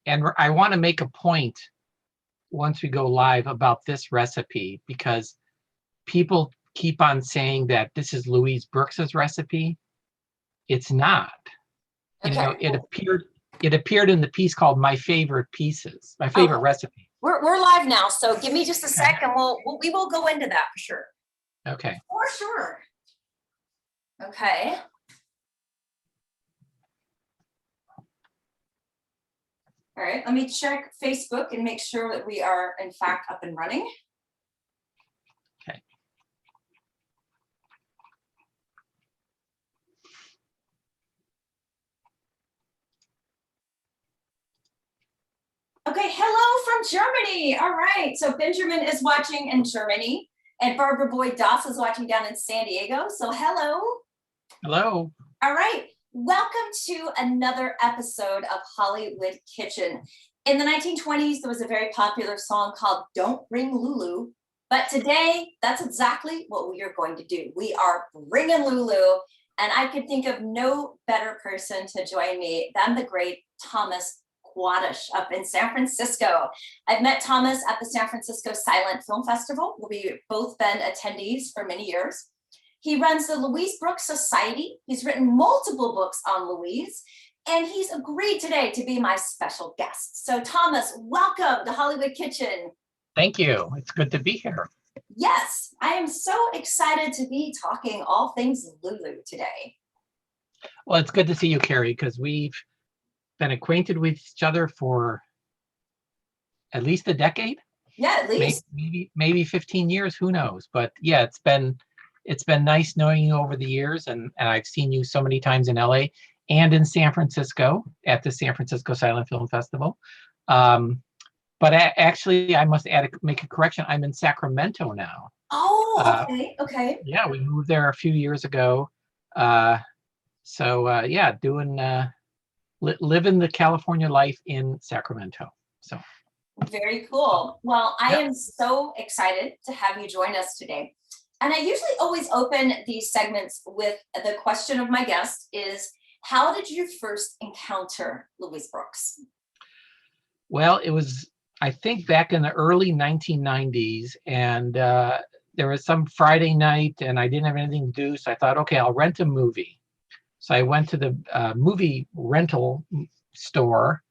And I want to make a point once we go live about this recipe, because people keep on saying that this is Louise Brooks's recipe. It's not. Okay. You know, it appeared in the piece called My Favorite Pieces, My Favorite Recipe. We're live now, so give me just a sec and we will go into that for sure. Okay. For sure. Okay. All right, let me check Facebook and make sure that we are in fact up and running. Okay. Okay, hello from Germany. All right, so Benjamin is watching in Germany and Barbara Boyd Doss is watching down in San Diego. So hello. Hello. All right, welcome to another episode of Hollywood Kitchen. In the 1920s, there was a very popular song called Don't Bring Lulu. But today, that's exactly what we are going to do. We are bringing Lulu, and I could think of no better person to join me than the great Thomas Gladysz up in San Francisco. I've met Thomas at the San Francisco Silent Film Festival, where we've both been attendees for many years. He runs the Louise Brooks Society. He's written multiple books on Louise, and he's agreed today to be my special guest. So Thomas, welcome to Hollywood Kitchen. Thank you. It's good to be here. Yes, I am so excited to be talking all things Lulu today. Well, it's good to see you, Carrie, because we've been acquainted with each other for at least a decade. Yeah, at least. Maybe 15 years, who knows? But yeah, it's been nice knowing you over the years, and I've seen you so many times in LA and in San Francisco at the San Francisco Silent Film Festival. But actually, I must make a correction. I'm in Sacramento now. Oh, okay. Yeah, we moved there a few years ago. Yeah, doing living the California life in Sacramento. So very cool. Well, I am so excited to have you join us today. And I usually always open these segments with the question of my guest is, how did you first encounter Louise Brooks? Well, it was, I think, back in the early 1990s, and there was some Friday night and I didn't have anything to do. So I thought, okay, I'll rent a movie. So I went to the movie rental store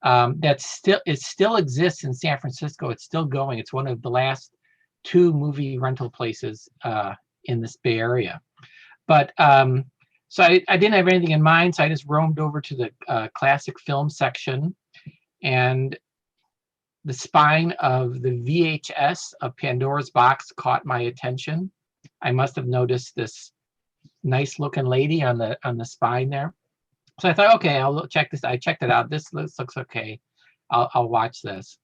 that still exists in San Francisco. It's still going. It's one of the last 2 movie rental places in this Bay Area. But so I didn't have anything in mind. So I just roamed over to the classic film section, and the spine of the VHS of Pandora's Box caught my attention. I must have noticed this nice looking lady on the spine there. So I thought, okay, I'll check this. I checked it out. This looks okay. I'll watch this.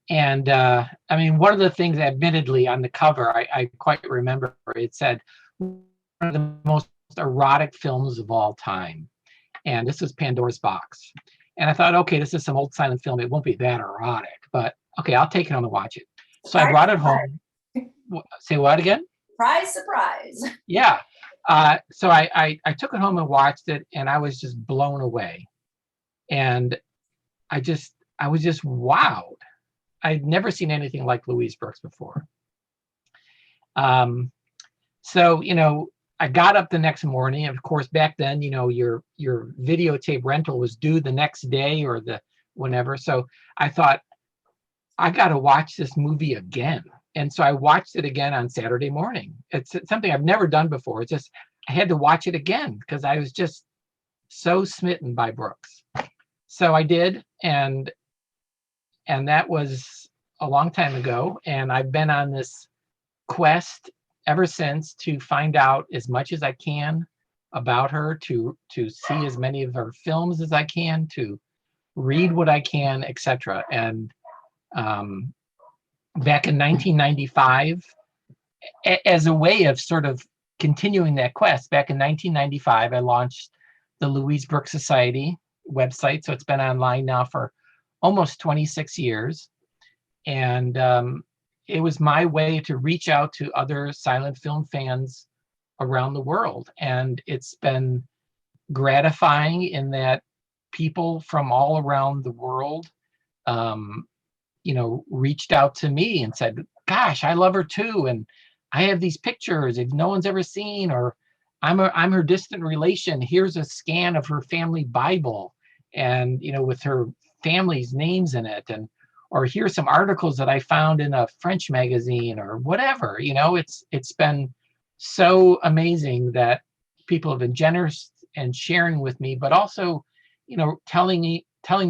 And I mean, one of the things, admittedly, on the cover, I quite remember, it said, one of the most erotic films of all time. And this was Pandora's Box. And I thought, okay, this is some old silent film. It won't be that erotic, but okay, I'll take it home and watch it. So I brought it home. Say what again? Surprise. Yeah. So I took it home and watched it, and I was just blown away. And I was just wowed. I'd never seen anything like Louise Brooks before. So, I got up the next morning. And of course, back then, your videotape rental was due the next day or the whenever. So I thought, I got to watch this movie again. And so I watched it again on Saturday morning. It's something I've never done before. It's just, I had to watch it again because I was just so smitten by Brooks. So I did. And that was a long time ago. And I've been on this quest ever since to find out as much as I can about her, to see as many of her films as I can, to read what I can, etc. And back in 1995, as a way of sort of continuing that quest, back in 1995, I launched the Louise Brooks Society website. So it's been online now for almost 26 years. And it was my way to reach out to other silent film fans around the world. And it's been gratifying in that people from all around the world, reached out to me and said, gosh, I love her too. And I have these pictures if no one's ever seen, or I'm her distant relation. Here's a scan of her family Bible, and with her family's names in it, or here's some articles that I found in a French magazine, or whatever. It's been so amazing that people have been generous and sharing with me, but also, telling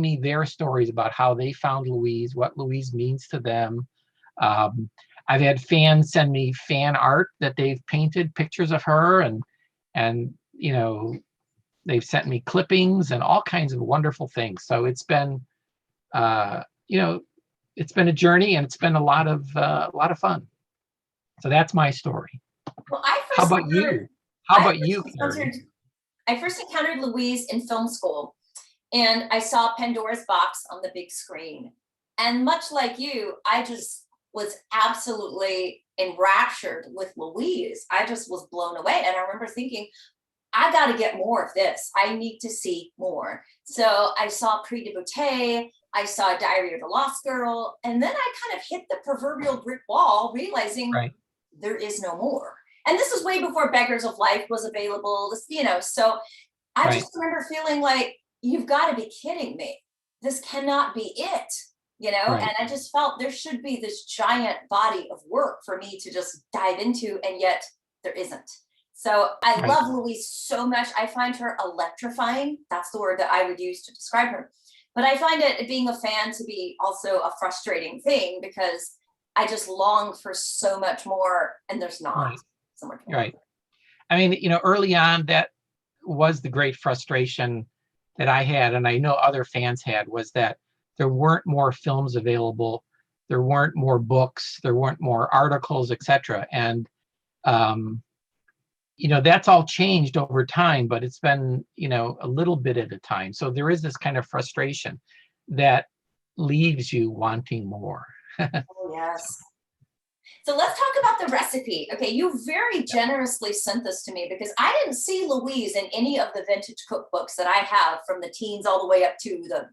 me their stories about how they found Louise, what Louise means to them. I've had fans send me fan art that they've painted pictures of her, and they've sent me clippings and all kinds of wonderful things. So it's been it's been a journey, and it's been a lot of fun. So that's my story. Well, How about you? How about you, Carrie? I first encountered Louise in film school, and I saw Pandora's Box on the big screen. And much like you, I just was absolutely enraptured with Louise. I just was blown away. And I remember thinking, I got to get more of this. I need to see more. So I saw Prix de Beauté, I saw Diary of a Lost Girl, and then I kind of hit the proverbial brick wall, realizing there is no more. And this is way before Beggars of Life was available, so I just remember feeling like, you've got to be kidding me. This cannot be it, and I just felt there should be this giant body of work for me to just dive into, and yet there isn't. So I love Louise so much. I find her electrifying. That's the word that I would use to describe her. But I find it, being a fan, to be also a frustrating thing, because I just long for so much more, and there's not so much more. Right. I mean, early on, that was the great frustration that I had, and I know other fans had, was that there weren't more films available, there weren't more books, there weren't more articles, etc. And that's all changed over time, but it's been a little bit at a time. So there is this kind of frustration that leaves you wanting more. Oh, yes. So let's talk about the recipe. Okay, you very generously sent this to me, because I didn't see Louise in any of the vintage cookbooks that I have from the teens all the way up to the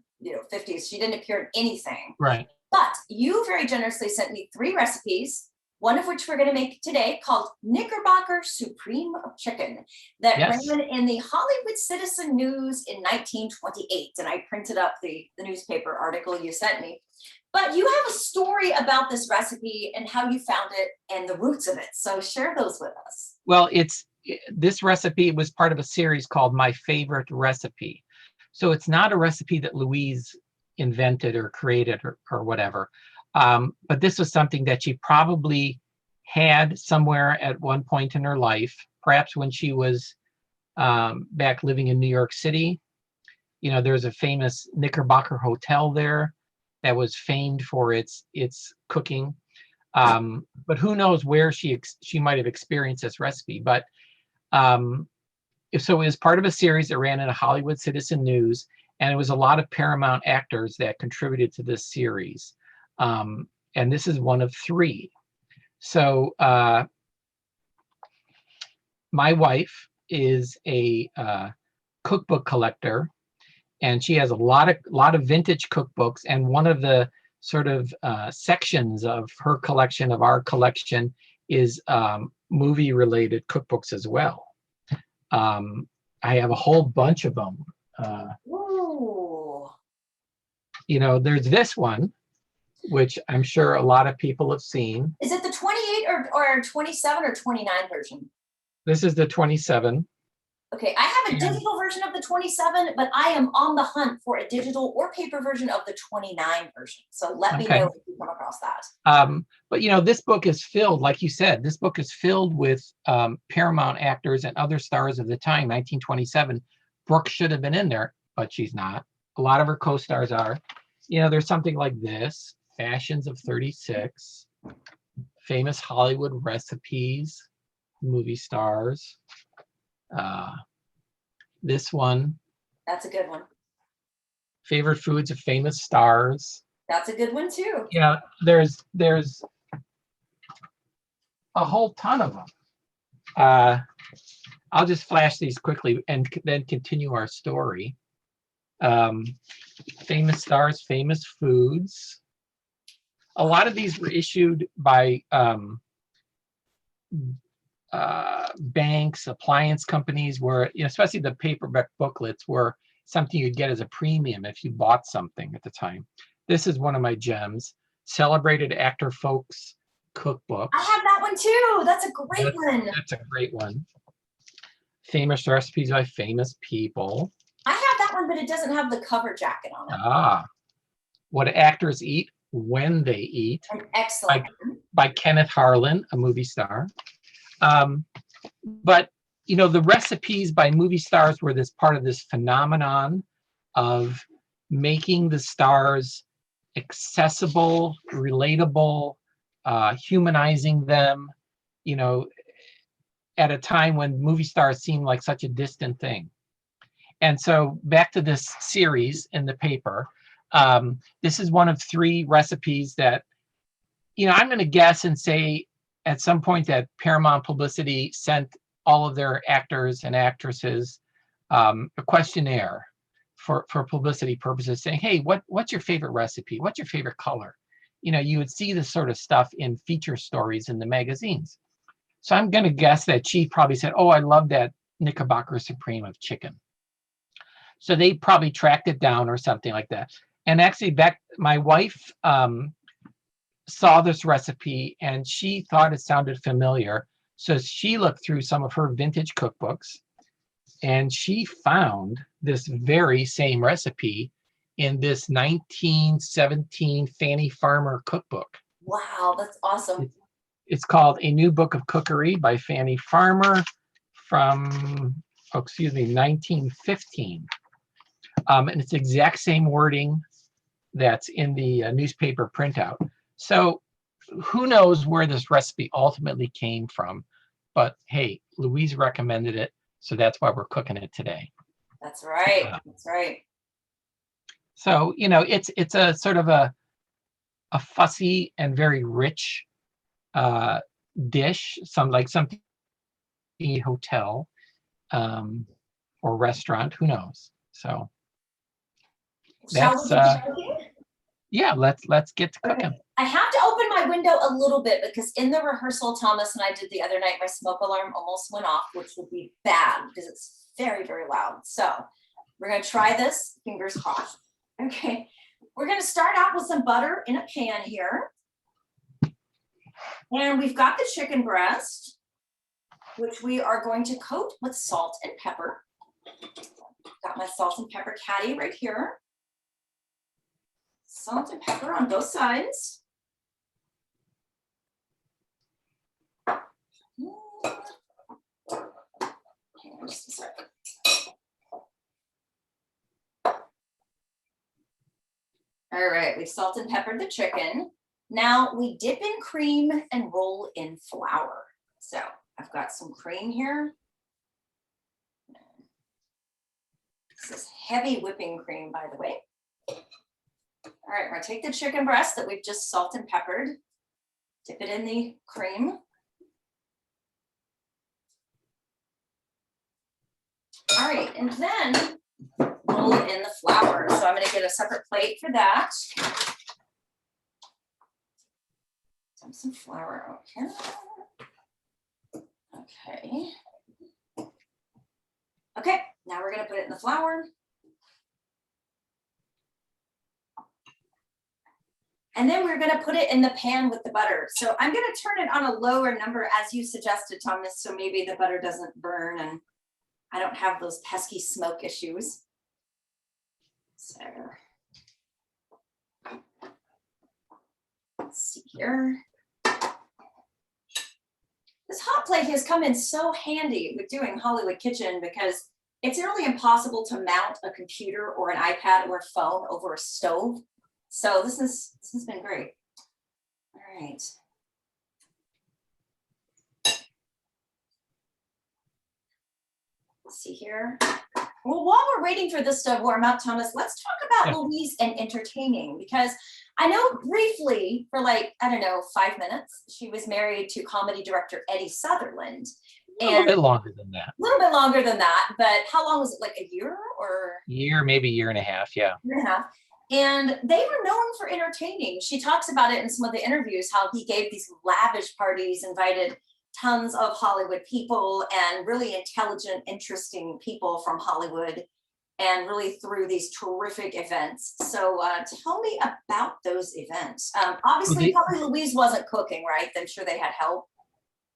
50s. She didn't appear in anything. Right. But you very generously sent me 3 recipes, one of which we're going to make today, called Knickerbocker Supreme Chicken, that ran in the Hollywood Citizen News in 1928. And I printed up the newspaper article you sent me. But you have a story about this recipe and how you found it and the roots of it. So share those with us. Well, this recipe was part of a series called My Favorite Recipe. So it's not a recipe that Louise invented or created or whatever. But this was something that she probably had somewhere at one point in her life, perhaps when she was back living in New York City. There's a famous Knickerbocker hotel there that was famed for its cooking. But who knows where she might have experienced this recipe. But so it was part of a series that ran in a Hollywood Citizen News, and it was a lot of Paramount actors that contributed to this series. And this is one of 3. So my wife is a cookbook collector, and she has a lot of vintage cookbooks. And one of the sort of sections of her collection, of our collection, is movie-related cookbooks as well. I have a whole bunch of them. There's this one, which I'm sure a lot of people have seen. Is it the 28 or 27 or 29 version? This is the 27. Okay, I have a Yeah. digital version of the 27, but I am on the hunt for a digital or paper version of the 29 version. So let me Okay. know if you come across that. But this book is filled, like you said, this book is filled with Paramount actors and other stars of the time. 1927. Brooke should have been in there, but she's not. A lot of her co-stars are. There's something like this: Fashions of 36, Famous Hollywood Recipes, Movie Stars. This one, That's a good one. Favorite Foods of Famous Stars. That's a good one too. There's a whole ton of them. I'll just flash these quickly and then continue our story. Famous Stars, Famous Foods. A lot of these were issued by banks, appliance companies, where especially the paperback booklets were something you'd get as a premium if you bought something at the time. This is one of my gems: Celebrated Actor Folks Cookbooks. I have that one too. That's a great one. That's a great one. Famous Recipes by Famous People. I have that one, but it doesn't have the cover jacket on it. What Actors Eat When They Eat. An excellent by Kenneth Harlan, a movie star. But the recipes by movie stars were this part of this phenomenon of making the stars accessible, relatable, humanizing them, at a time when movie stars seemed like such a distant thing. And so back to this series in the paper, this is one of 3 recipes that, I'm going to guess and say at some point that Paramount Publicity sent all of their actors and actresses a questionnaire for publicity purposes, saying, hey, what's your favorite recipe? What's your favorite color? You would see this sort of stuff in feature stories in the magazines. So I'm going to guess that she probably said, oh, I love that Knickerbocker Supreme of chicken. So they probably tracked it down or something like that. And actually, my wife saw this recipe and she thought it sounded familiar. So she looked through some of her vintage cookbooks and she found this very same recipe in this 1917 Fannie Farmer cookbook. Wow, that's awesome. It's called A New Book of Cookery by Fannie Farmer from, 1915. And it's the exact same wording that's in the newspaper printout. So who knows where this recipe ultimately came from, but hey, Louise recommended it, so that's why we're cooking it today. That's right. That's right. So it's a sort of a fussy and very rich dish, something hotel or restaurant, who knows. So that's yeah, let's get to cooking. Okay. I have to open my window a little bit because in the rehearsal Thomas and I did the other night, my smoke alarm almost went off, which would be bad because it's very, very loud. So we're going to try this, fingers crossed. Okay, we're going to start out with some butter in a pan here. And we've got the chicken breast, which we are going to coat with salt and pepper. Got my salt and pepper caddy right here. Salt and pepper on both sides. Hang on just a second. All right, we've salt and peppered the chicken. Now we dip in cream and roll in flour. So I've got some cream here. This is heavy whipping cream, by the way. All right, we're gonna take the chicken breast that we've just salt and peppered, dip it in the cream. All right, and then roll it in the flour. So I'm gonna get a separate plate for that. Dump some flour out here. Okay. Okay, now we're gonna put it in the flour. And then we're gonna put it in the pan with the butter. So I'm gonna turn it on a lower number as you suggested, Thomas, so maybe the butter doesn't burn and I don't have those pesky smoke issues. So let's see here. This hot plate has come in so handy with doing Hollywood Kitchen because it's nearly impossible to mount a computer or an iPad or a phone over a stove. So this has been great. All right. Let's see here. Well, while we're waiting for this to warm up, Thomas, let's talk about Louise and entertaining, because I know briefly for like, I don't know, 5 minutes, she was married to comedy director Eddie Sutherland. A little bit longer than that. A little bit longer than that, but how long was it? Like a year or? Year, maybe year and a half, yeah. Year and a half. And they were known for entertaining. She talks about it in some of the interviews, how he gave these lavish parties, invited tons of Hollywood people and really intelligent, interesting people from Hollywood, and really threw these terrific events. So tell me about those events. Obviously, probably Louise wasn't cooking, right? I'm sure they had help.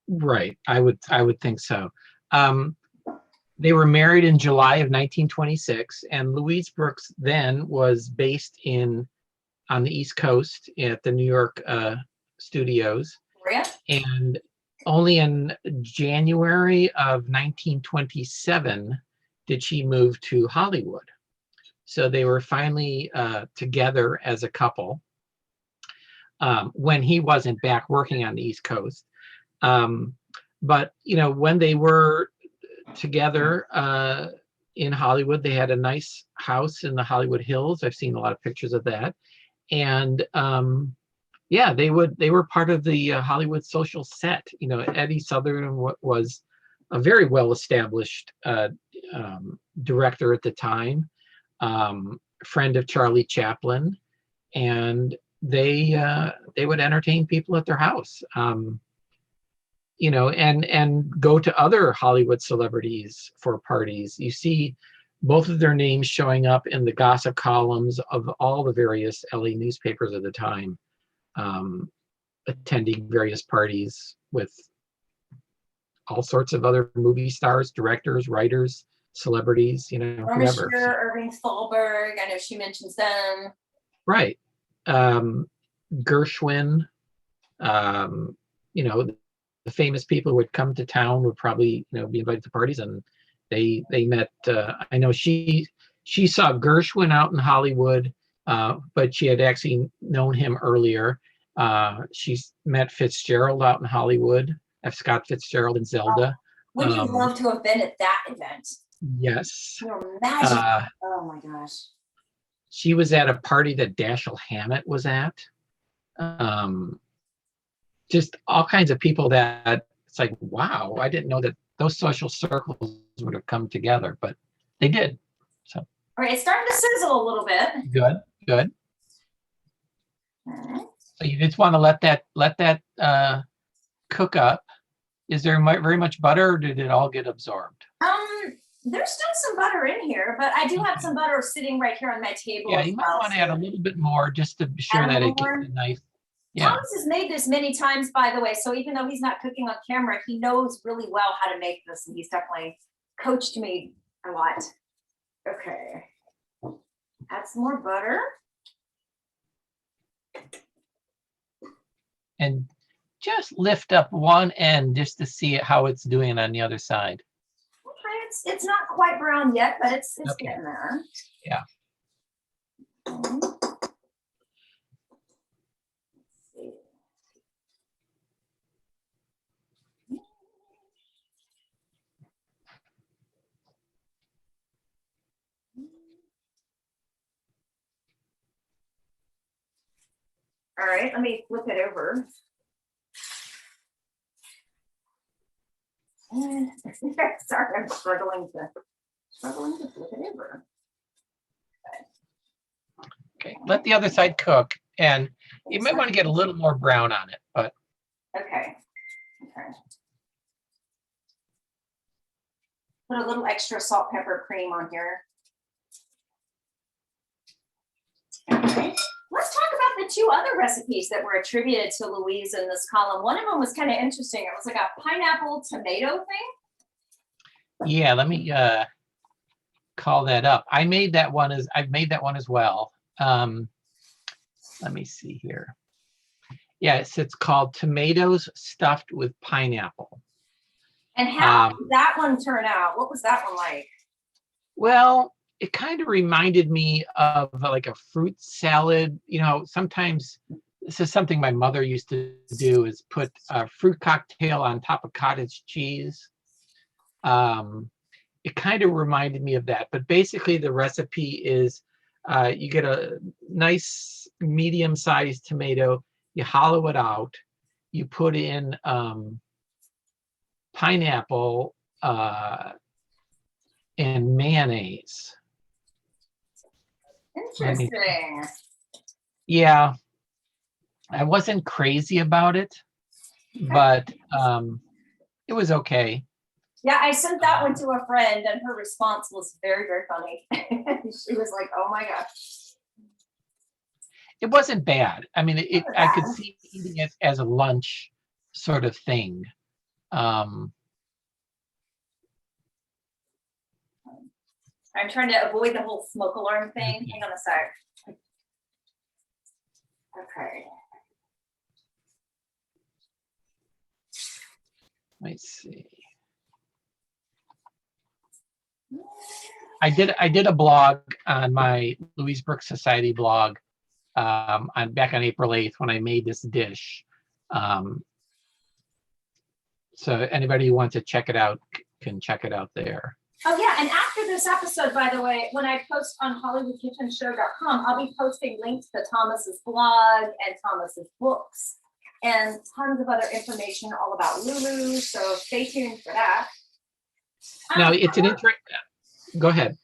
Right, I would think so. They were married in July of 1926, and Louise Brooks then was based on the East Coast at the New York studios. Korea? And only in January of 1927 did she move to Hollywood. So they were finally together as a couple when he wasn't back working on the East Coast. But, you know, when they were together in Hollywood, they had a nice house in the Hollywood Hills. I've seen a lot of pictures of that. And yeah, they were part of the Hollywood social set. You know, Eddie Sutherland was a very well-established director at the time, friend of Charlie Chaplin, and they would entertain people at their house. You know, and go to other Hollywood celebrities for parties. You see both of their names showing up in the gossip columns of all the various LA newspapers at the time, attending various parties with all sorts of other movie stars, directors, writers, celebrities, you know, whoever. Irving Thalberg, I know she mentions them. Right. Gershwin, you know, the famous people who would come to town would probably, you know, be invited to parties, and they met. I know she saw Gershwin out in Hollywood, but she had actually known him earlier. She met Fitzgerald out in Hollywood, F. Scott Fitzgerald and Zelda. Would you love to have been at that event? Yes. Can you imagine? Oh my gosh. She was at a party that Dashiell Hammett was at. Just all kinds of people that it's like, wow, I didn't know that those social circles would have come together, but they did. So. All right, it's starting to sizzle a little bit. Good. Okay. So you just want to let that cook up. Is there very much butter, or did it all get absorbed? There's still some butter in here, but I do have some butter sitting right here on my table. Yeah, you might want to add a little bit more just to be sure that it gets a nice. Yeah. Thomas has made this many times, by the way, so even though he's not cooking on camera, he knows really well how to make this, and he's definitely coached me a lot. Okay. Add some more butter. And just lift up one end just to see how it's doing on the other side. Okay, it's not quite brown yet, but it's okay. Getting there. Yeah. Okay. All right, let me flip it over. Sorry, I'm struggling to flip it over. Okay, let the other side cook, and you might want to get a little more brown on it, but. Okay. Put a little extra salt, pepper, cream on here. Okay. Let's talk about the two other recipes that were attributed to Louise in this column. One of them was kind of interesting. It was like a pineapple tomato thing. Yeah, let me call that up. I've made that one as well. Let me see here. Yes, it's called tomatoes stuffed with pineapple. And how did that one turn out? What was that one like? Well, it kind of reminded me of like a fruit salad. Sometimes this is something my mother used to do, is put a fruit cocktail on top of cottage cheese. It kind of reminded me of that, but basically the recipe is you get a nice medium-sized tomato, you hollow it out, you put in pineapple and mayonnaise. Interesting. Yeah, I wasn't crazy about it, but it was okay. Yeah, I sent that one to a friend, and her response was very, very funny. She was like, "Oh my gosh." It wasn't bad. I mean, I could see eating it as a lunch sort of thing. I'm trying to avoid the whole smoke alarm thing. Hang on a sec. Okay. Let's see. I did a blog on my Louise Brooks Society blog back on April 8th when I made this dish. So anybody who wants to check it out can check it out there. Oh yeah, and after this episode, by the way, when I post on HollywoodKitchenShow.com, I'll be posting links to Thomas's blog and Thomas's books and tons of other information all about Lulu. So stay tuned for that. Now it's an interesting. Go ahead.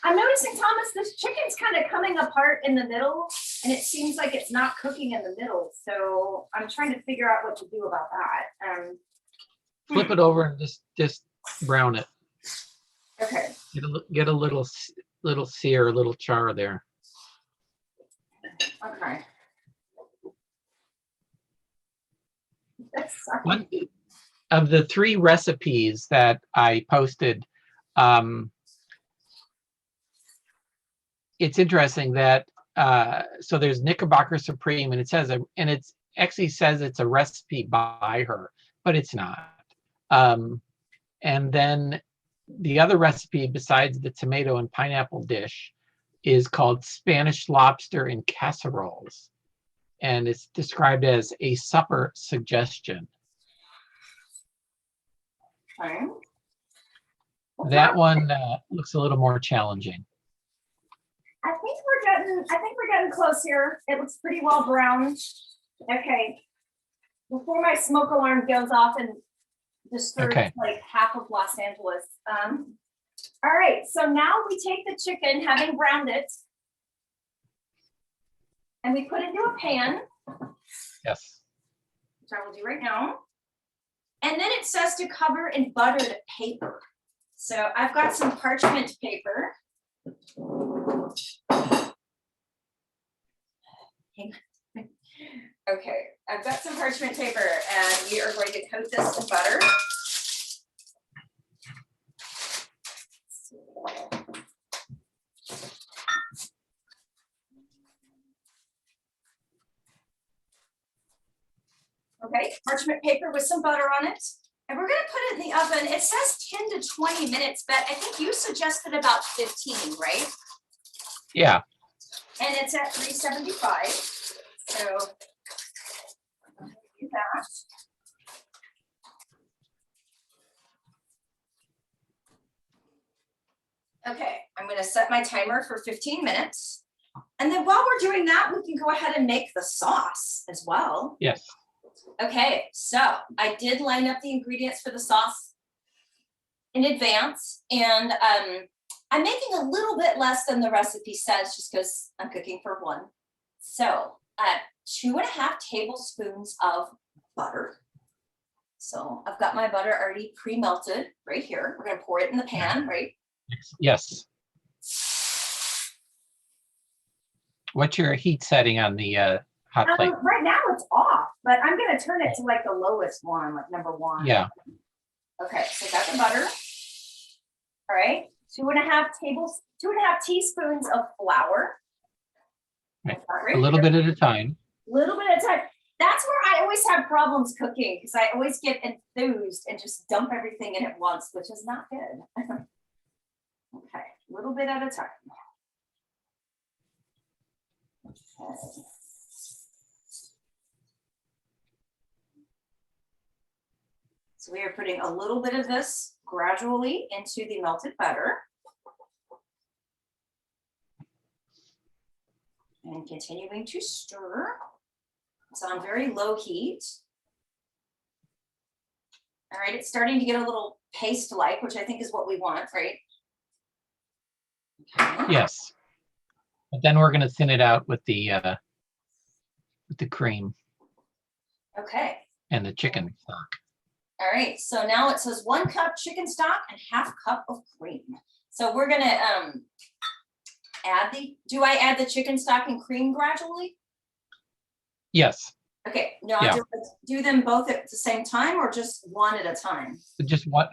I'm noticing, Thomas, this chicken's kind of coming apart in the middle, and it seems like it's not cooking in the middle. So I'm trying to figure out what to do about that. Flip it over and just brown it. Okay. Get a little sear, a little char there. Okay. One of the 3 recipes that I posted, it's interesting that so there's Knickerbocker Supreme, and it actually says it's a recipe by her, but it's not. And then the other recipe besides the tomato and pineapple dish is called Spanish lobster in casseroles, and it's described as a supper suggestion. Okay. That one looks a little more challenging. I think we're getting close here. It looks pretty well browned. Okay. Before my smoke alarm goes off and disturbs like half of Los Angeles. All right, so now we take the chicken, having browned it, and we put it into a pan. Yes. Which I will do right now. And then it says to cover in buttered paper. So I've got some parchment paper. Okay, I've got some parchment paper, and we are going to coat this in butter. Okay, parchment paper with some butter on it. And we're going to put it in the oven. It says 10 to 20 minutes, but I think you suggested about 15, right? Yeah. And it's at 375. So do that. Okay, I'm going to set my timer for 15 minutes. And then while we're doing that, we can go ahead and make the sauce as well. Yes. Okay, so I did line up the ingredients for the sauce in advance, and I'm making a little bit less than the recipe says just because I'm cooking for 1. So 2.5 tablespoons of butter. So I've got my butter already pre-melted right here. We're going to pour it in the pan, right? Yes. What's your heat setting on the hot plate? Right now it's off, but I'm going to turn it to like the lowest one, like number 1. Yeah. Okay, so got the butter. All right, 2.5 teaspoons of flour. Right. A little bit at a time. Little bit at a time. That's where I always have problems cooking, because I always get enthused and just dump everything in at once, which is not good. Okay, a little bit at a time. Okay. So we are putting a little bit of this gradually into the melted butter. And continuing to stir. It's on very low heat. All right, it's starting to get a little paste-like, which I think is what we want, right? Okay. Yes. But then we're going to thin it out with the cream. Okay. And the chicken stock. All right, so now it says 1 cup chicken stock and 1/2 cup of cream. So we're gonna do I add the chicken stock and cream gradually? Yes. Okay, no, Yeah. do them both at the same time or just one at a time? Just what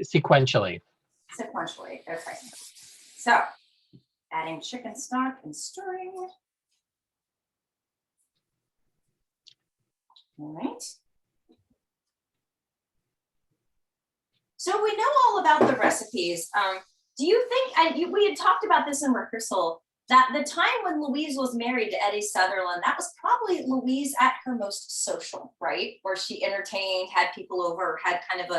sequentially. Sequentially, okay. So adding chicken stock and stirring. All right. So we know all about the recipes. Do you think, we had talked about this in rehearsal, that the time when Louise was married to Eddie Sutherland, that was probably Louise at her most social, right? Where she entertained, had people over, had kind of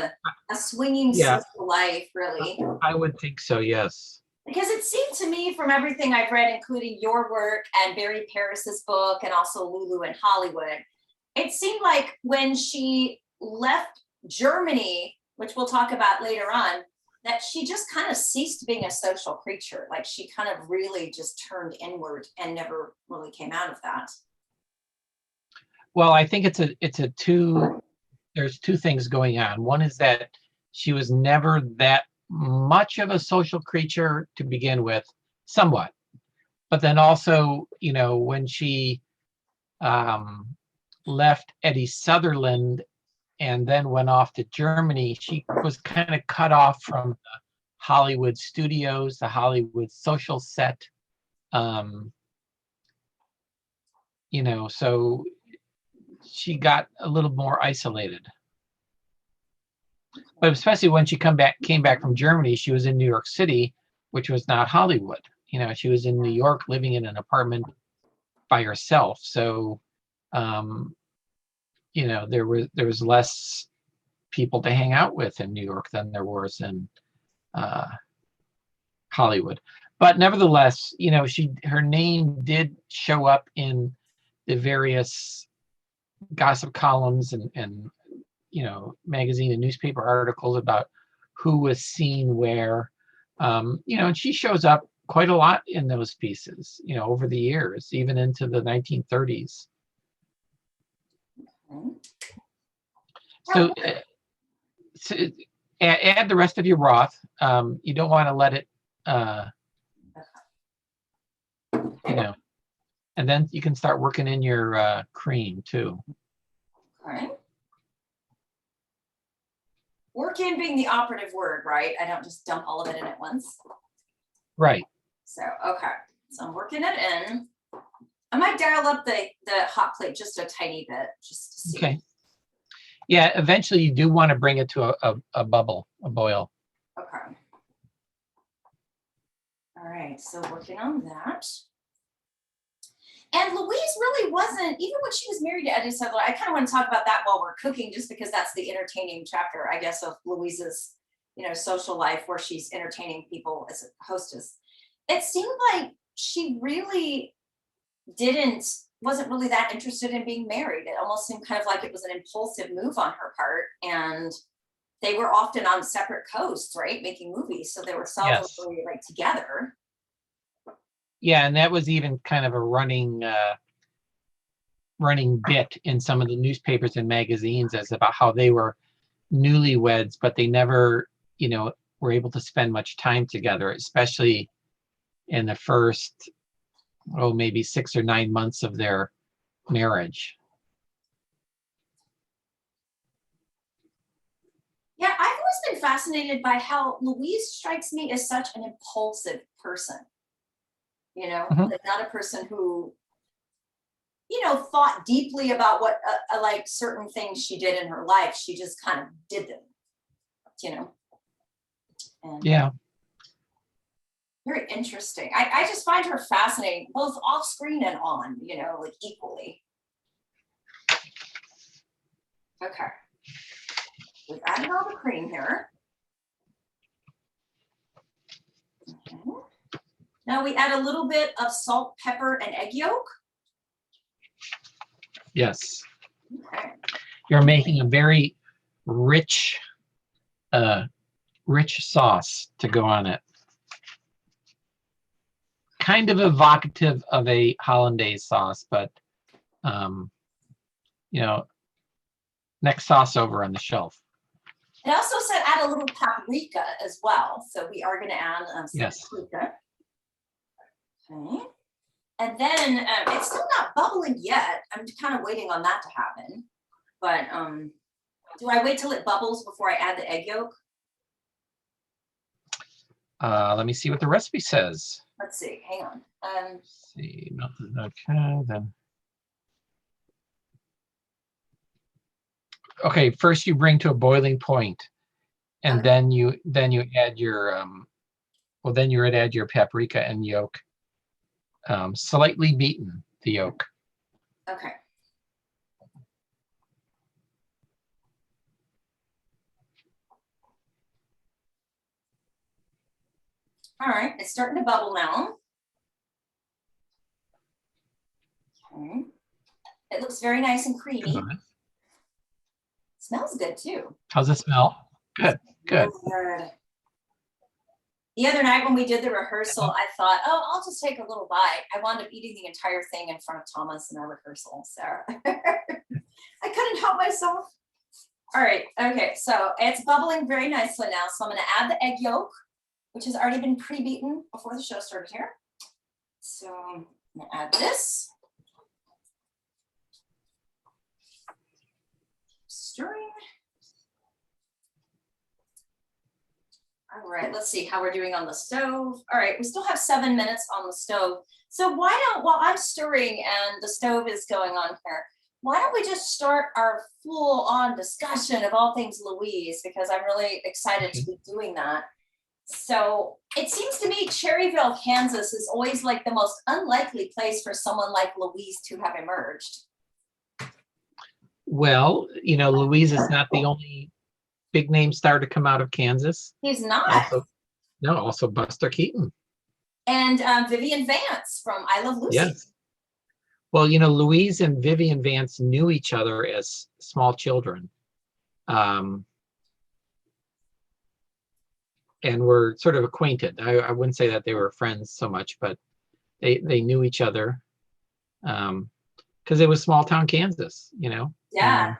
a swinging social life, really. I would think so, yes. Because it seemed to me from everything I've read, including your work and Barry Paris's book and also Lulu in Hollywood, it seemed like when she left Germany, which we'll talk about later on, that she just kind of ceased being a social creature. Like she kind of really just turned inward and never really came out of that. Well, I think there's two things going on. One is that she was never that much of a social creature to begin with, somewhat. But then also, when she left Eddie Sutherland and then went off to Germany, she was kind of cut off from the Hollywood studios, the Hollywood social set. So she got a little more isolated. But especially when she came back from Germany, she was in New York City, which was not Hollywood. She was in New York living in an apartment by herself. So there was less people to hang out with in New York than there was in Hollywood. But nevertheless, her name did show up in the various gossip columns and magazine and newspaper articles about who was seen where. And she shows up quite a lot in those pieces, over the years, even into the 1930s. So add the rest of your broth. You don't want to let it, and then you can start working in your cream too. All right. Work in being the operative word, right? I don't just dump all of it in at once. Right. So, okay. So I'm working it in. I might dial up the hot plate just a tiny bit, just to see. Okay. Yeah, eventually you do want to bring it to a boil. Okay. All right, so working on that. And Louise really wasn't, even when she was married to Eddie Sutherland, I kind of want to talk about that while we're cooking, just because that's the entertaining chapter, I guess, of Louise's, social life, where she's entertaining people as a hostess. It seemed like she really wasn't really that interested in being married. It almost seemed kind of like it was an impulsive move on her part. And they were often on separate coasts, right? Making movies. So they were seldom really like together. Yeah, and that was even kind of a running bit in some of the newspapers and magazines as about how they were newlyweds, but they never, were able to spend much time together, especially in the first, maybe 6 or 9 months of their marriage. Yeah, I've always always been fascinated by how Louise strikes me as such an impulsive person. You know, Mhm. like not a person who, you know, thought deeply about what like certain things she did in her life. She just kind of did them, you know. And Yeah. very interesting. I just find her fascinating, both off screen and on, you know, like equally. Okay. We've added all the cream here. Okay. Now we add a little bit of salt, pepper, and egg yolk. Yes. Okay. You're making a very rich, rich sauce to go on it. Kind of evocative of a hollandaise sauce, but you know, next sauce over on the shelf. It also said add a little paprika as well. So we are going to add some Yes. paprika. Okay. And then it's still not bubbling yet. I'm kind of waiting on that to happen. But do I wait till it bubbles before I add the egg yolk? Let me see what the recipe says. Let's see. Hang on. Let's see, melted. Okay, then. Okay, first you bring to a boiling point, and Okay. then you add your well, then you would add your paprika and yolk, slightly beaten, the yolk. Okay. All right, it's starting to bubble now. Okay. It looks very nice and creamy. Good. Smells good too. How's it smell? Good, good. Good. The other night when we did the rehearsal, I thought, oh, I'll just take a little bite. I wound up eating the entire thing in front of Thomas in our rehearsal. So I couldn't help myself. All right, okay, so it's bubbling very nicely now. So I'm gonna add the egg yolk, which has already been pre-beaten before the show started here. So I'm gonna add this. Stirring. All right, let's see how we're doing on the stove. All right, we still have 7 minutes on the stove. So why don't, while I'm stirring and the stove is going on here, why don't we just start our full-on discussion of all things Louise, because I'm really excited to be doing that. So it seems to me Cherryville, Kansas is always like the most unlikely place for someone like Louise to have emerged. Well, you know, Louise is not the only big name star to come out of Kansas. He's not. Also Buster Keaton. And Vivian Vance from I Love Lucy. Yes. Well, you know, Louise and Vivian Vance knew each other as small children. And were sort of acquainted. I wouldn't say that they were friends so much, but they knew each other because it was small town Kansas, you know. Yeah.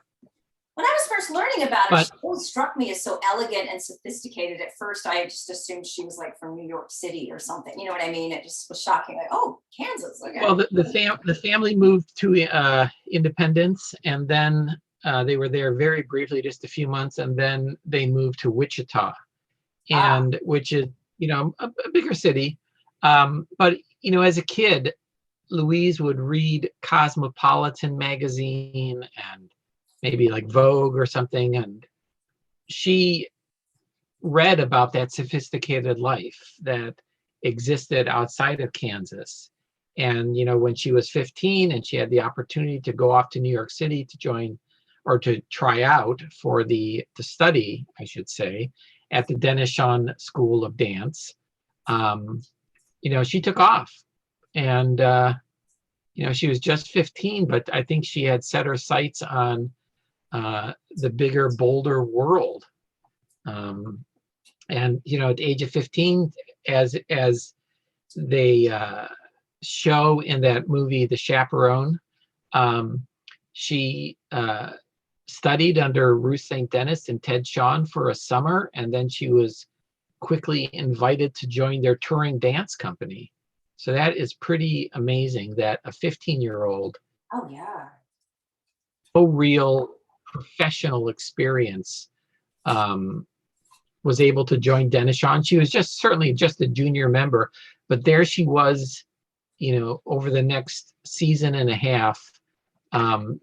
When I was first learning about her, But- she always struck me as so elegant and sophisticated. At first, I just assumed she was like from New York City or something. You know what I mean? It just was shocking. Like, oh, Kansas. Okay. Well, the family moved to Independence, and then they were there very briefly, just a few months, and then they moved to Wichita, and which is, you know, a bigger city. But you know, as a kid, Louise would read Cosmopolitan magazine and maybe like Vogue or something, and she read about that sophisticated life that existed outside of Kansas. And you know, when she was 15 and she had the opportunity to go off to New York City to join or to try out for to study, I should say, at the Denishon School of Dance, you know, she took off. And you know, she was just 15, but I think she had set her sights on the bigger, bolder world. And you know, at the age of 15, as they show in that movie, The Chaperone, she studied under Ruth St. Denis and Ted Shawn for a summer, and then she was quickly invited to join their touring dance company. So that is pretty amazing that a 15-year-old, oh yeah, no real professional experience, was able to join Denishon. She was certainly just a junior member, but there she was, over the next season and a half,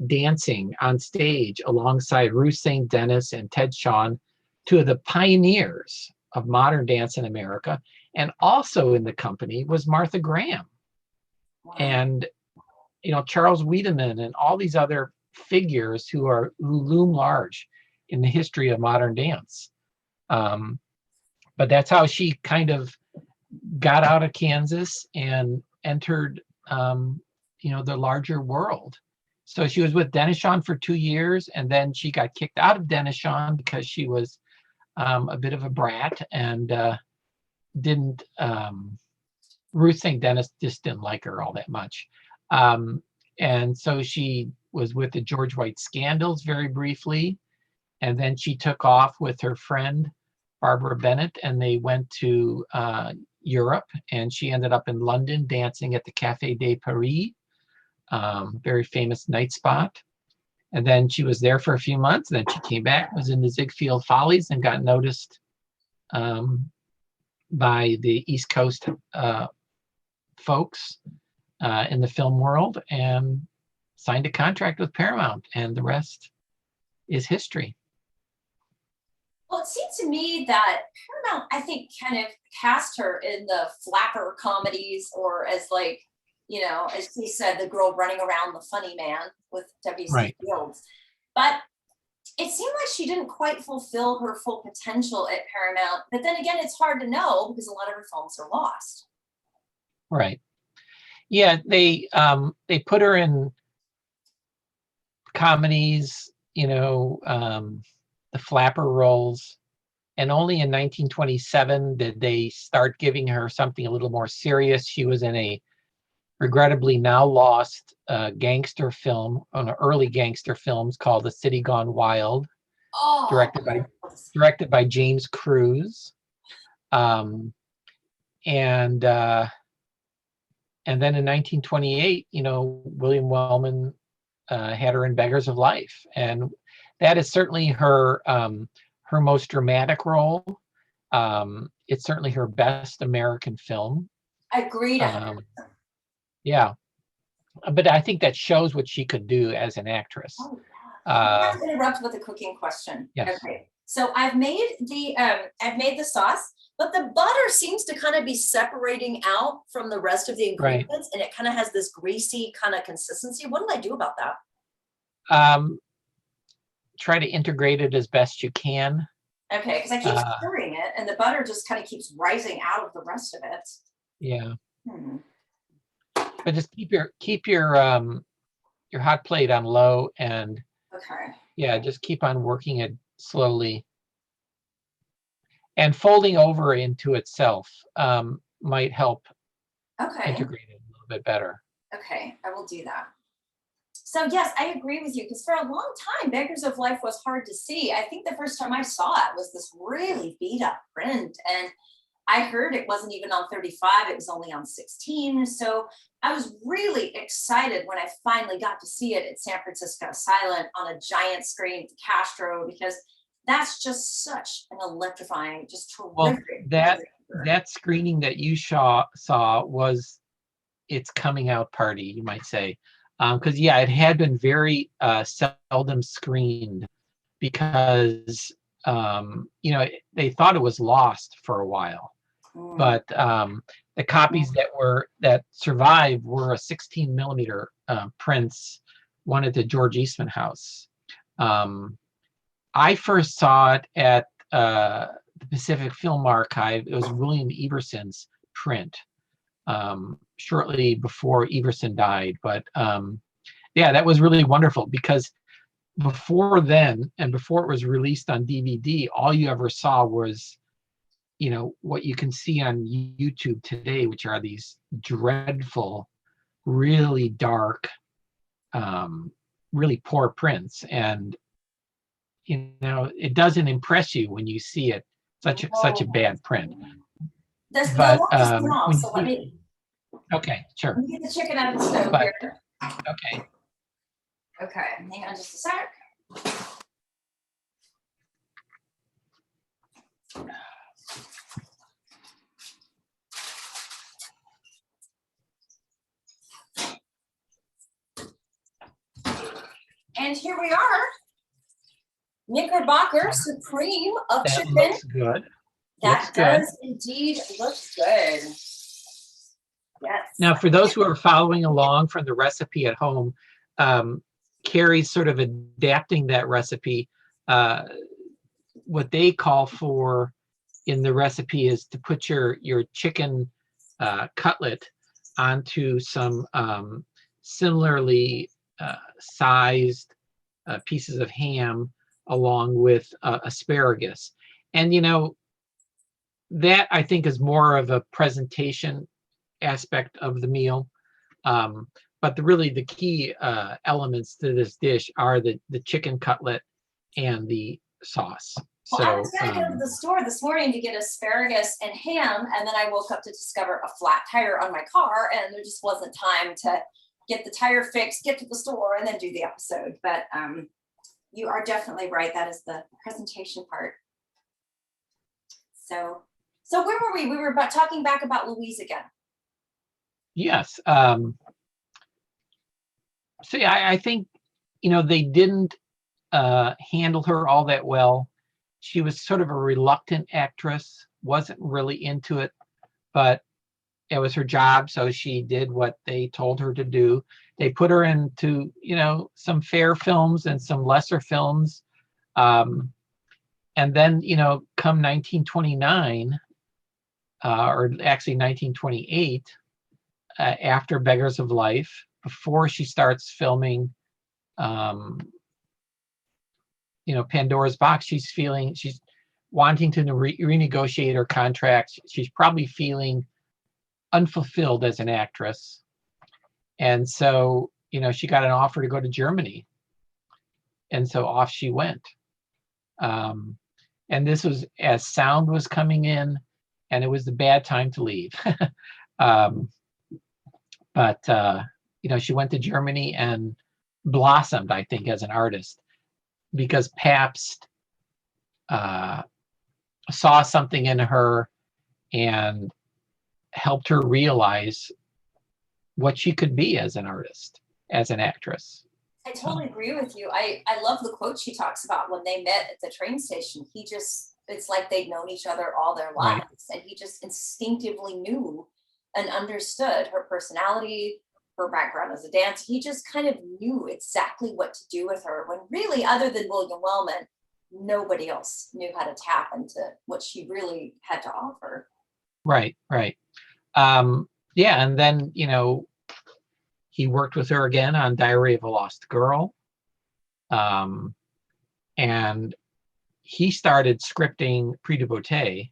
dancing on stage alongside Ruth St. Denis and Ted Shawn, two of the pioneers of modern dance in America. And also in the company was Martha Graham. Wow. And, Charles Wiedemann and all these other figures who loom large in the history of modern dance. But that's how she kind of got out of Kansas and entered, the larger world. So she was with Denishon for 2 years, and then she got kicked out of Denishon because she was a bit of a brat and didn't. Ruth St. Denis just didn't like her all that much, and so she was with the George White Scandals very briefly, and then she took off with her friend Barbara Bennett, and they went to Europe, and she ended up in London dancing at the Café de Paris, very famous night spot. And then she was there for a few months. Then she came back, was in the Ziegfeld Follies, and got noticed by the East Coast folks in the film world, and signed a contract with Paramount, and the rest is history. Well, it seemed to me that Paramount, I think, kind of cast her in the flapper comedies, or as as he said, the girl running around the funny man with W.C. Right. Fields. But it seemed like she didn't quite fulfill her full potential at Paramount. But then again, it's hard to know because a lot of her films are lost. Right. Yeah, they put her in comedies, the flapper roles, and only in 1927 did they start giving her something a little more serious. She was in a regrettably now lost gangster film, on early gangster films called The City Gone Wild, directed by James Cruz, and then in 1928, William Wellman had her in Beggars of Life, and that is certainly her most dramatic role. It's certainly her best American film. Agreed. Yeah, but I think that shows what she could do as an actress. Oh, yeah. I have to interrupt with a cooking question. Yes. Okay. So I've made the sauce, but the butter seems to kind of be separating out from the rest of the ingredients, right, and it kind of has this greasy kind of consistency. What do I do about that? Try to integrate it as best you can. Okay, because I keep stirring it, and the butter just kind of keeps rising out of the rest of it. Yeah. But just keep your hot plate on low, and just keep on working it slowly, and folding over into itself might help integrate it a little bit better. Okay, I will do that. So yes, I agree with you, because for a long time, Beggars of Life was hard to see. I think the first time I saw it was this really beat up print, and I heard it wasn't even on 35, it was only on 16. So I was really excited when I finally got to see it at San Francisco Silent on a giant screen at the Castro, because that's just such an electrifying, just terrific. Well, that screening that you saw was its coming out party, you might say. Because it had been very seldom screened, because they thought it was lost for a while. But the copies that survived were a 16 millimeter prints, one at the George Eastman House. I first saw it at the Pacific Film Archive. It was William Everson's print, shortly before Everson died. But that was really wonderful, because before then, and before it was released on DVD, all you ever saw was what you can see on YouTube today, which are these dreadful, really dark, really poor prints. And it doesn't impress you when you see it, such a bad print. Okay, sure. Let me get the chicken out of the stove here. Okay, hang on just a sec. And here we are. Knickerbocker Supreme of That chicken. looks good. That does indeed look good. Yes. Now, for those who are following along from the recipe at home, Carrie's sort of adapting that recipe. What they call for in the recipe is to put your chicken cutlet onto some similarly sized pieces of ham along with asparagus. And, you know, that I think is more of a presentation aspect of the meal. But really the key elements to this dish are the chicken cutlet and the sauce. Well, So I was going to go to the store this morning to get asparagus and ham, and then I woke up to discover a flat tire on my car, and there just wasn't time to get the tire fixed, get to the store, and then do the episode. But you are definitely right. That is the presentation part. So where were we? We were talking back about Louise again. yes. So yeah, I think, you know, they didn't handle her all that well. She was sort of a reluctant actress, wasn't really into it, but it was her job, so she did what they told her to do. They put her into, you know, some fair films and some lesser films. And then, you know, come 1929, or actually 1928, after Beggars of Life, before she starts filming, you know, Pandora's Box, she's wanting to renegotiate her contract. She's probably feeling unfulfilled as an actress. And so, you know, she got an offer to go to Germany. And so off she went. And this was as sound was coming in, and it was the bad time to leave. But you know, she went to Germany and blossomed, I think, as an artist, because Pabst saw something in her and helped her realize what she could be as an artist, as an actress. I totally agree with you. I love the quote she talks about when they met at the train station. It's like they'd known each other all their lives, right. And he just instinctively knew and understood her personality, her background as a dancer. He just kind of knew exactly what to do with her, when really, other than William Wellman, nobody else knew how to tap into what she really had to offer. Right. Yeah, and then, you know, he worked with her again on Diary of a Lost Girl. And he started scripting Prix de Beauté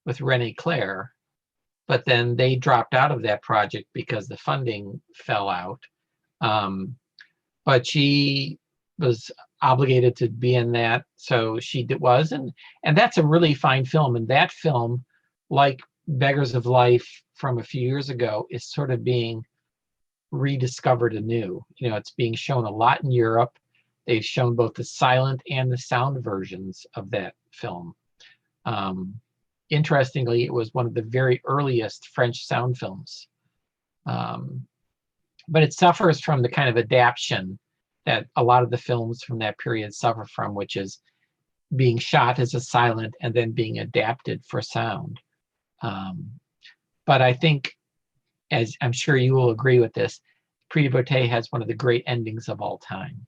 with René Clair, but then they dropped out of that project because the funding fell out. But she was obligated to be in that, so she was, and that's a really fine film. And that film, like Beggars of Life from a few years ago, is sort of being rediscovered anew. You know, it's being shown a lot in Europe. They've shown both the silent and the sound versions of that film. Interestingly, it was one of the very earliest French sound films. But it suffers from the kind of adaptation that a lot of the films from that period suffer from, which is being shot as a silent and then being adapted for sound. But I think, as I'm sure you will agree with this, Prix de Beauté has one of the great endings of all time.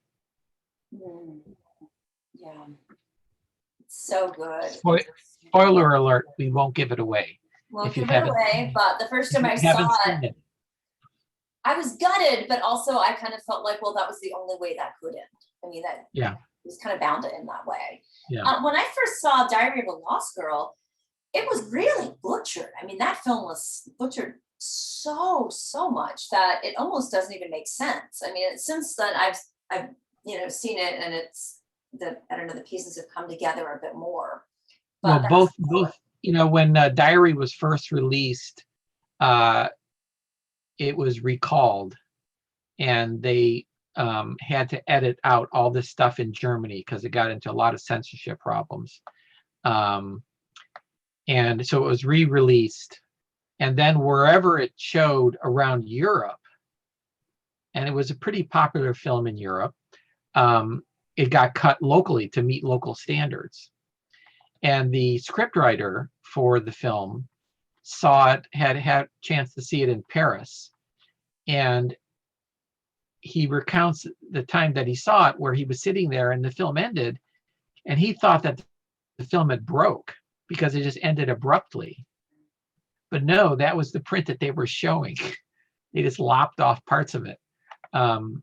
Yeah, it's so good. Spoiler alert, we won't give it away. Won't give it away, but the first time I saw it, I was gutted, but also I kind of felt like, well, that was the only way that could end. I mean, that was kind of bound to end that way. Yeah. When I first saw Diary of a Lost Girl, it was really butchered. I mean, that film was butchered so much that it almost doesn't even make sense. I mean, since then I've you know, seen it, and it's I don't know, the pieces have come together a bit more. But well, both, you know, when Diary was first released, it was recalled, and they had to edit out all this stuff in Germany because it got into a lot of censorship problems. And so it was re-released, and then wherever it showed around Europe, and it was a pretty popular film in Europe, it got cut locally to meet local standards. And the scriptwriter for the film saw it, had a chance to see it in Paris. And he recounts the time that he saw it, where he was sitting there and the film ended, and he thought that the film had broke because it just ended abruptly. But no, that was the print that they were showing. They just lopped off parts of it. So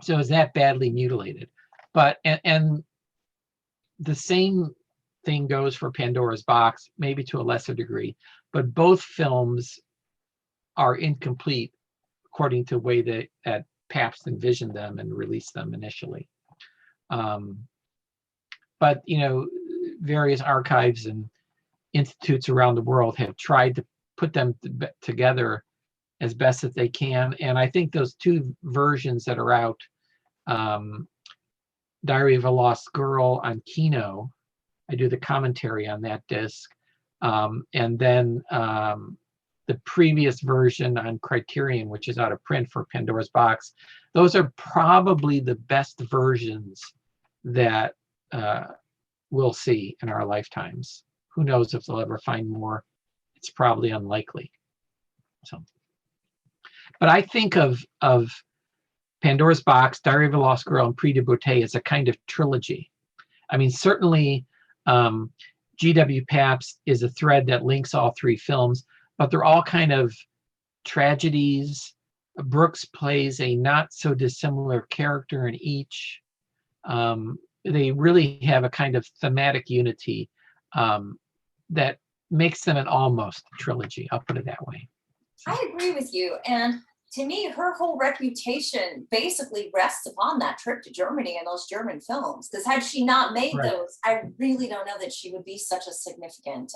it was that badly mutilated. But, and the same thing goes for Pandora's Box, maybe to a lesser degree, but both films are incomplete according to the way that Pabst envisioned them and released them initially. But, you know, various archives and institutes around the world have tried to put them together as best that they can. And I think those two versions that are out, Diary of a Lost Girl on Kino, I do the commentary on that disc, and then the previous version on Criterion, which is out of print for Pandora's Box. Those are probably the best versions that we'll see in our lifetimes. Who knows if they'll ever find more? It's probably unlikely. So, but I think of Pandora's Box, Diary of a Lost Girl, and Prix de Beauté as a kind of trilogy. I mean, certainly G.W. Pabst is a thread that links all three films, but they're all kind of tragedies. Brooks plays a not so dissimilar character in each. They really have a kind of thematic unity that makes them an almost trilogy. I'll put it that way. I agree with you. And to me, her whole reputation basically rests upon that trip to Germany and those German films. Because had she not made those, I really don't know that she would be such a significant,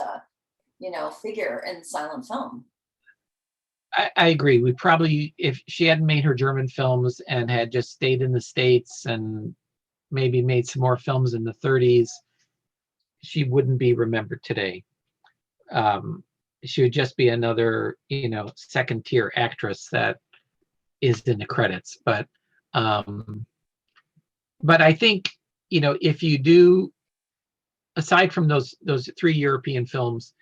figure in silent film. I agree. We probably, if she hadn't made her German films and had just stayed in the States and maybe made some more films in the 30s, she wouldn't be remembered today. She would just be another, second tier actress that is in the credits. But I think, if you do, aside from those three European films,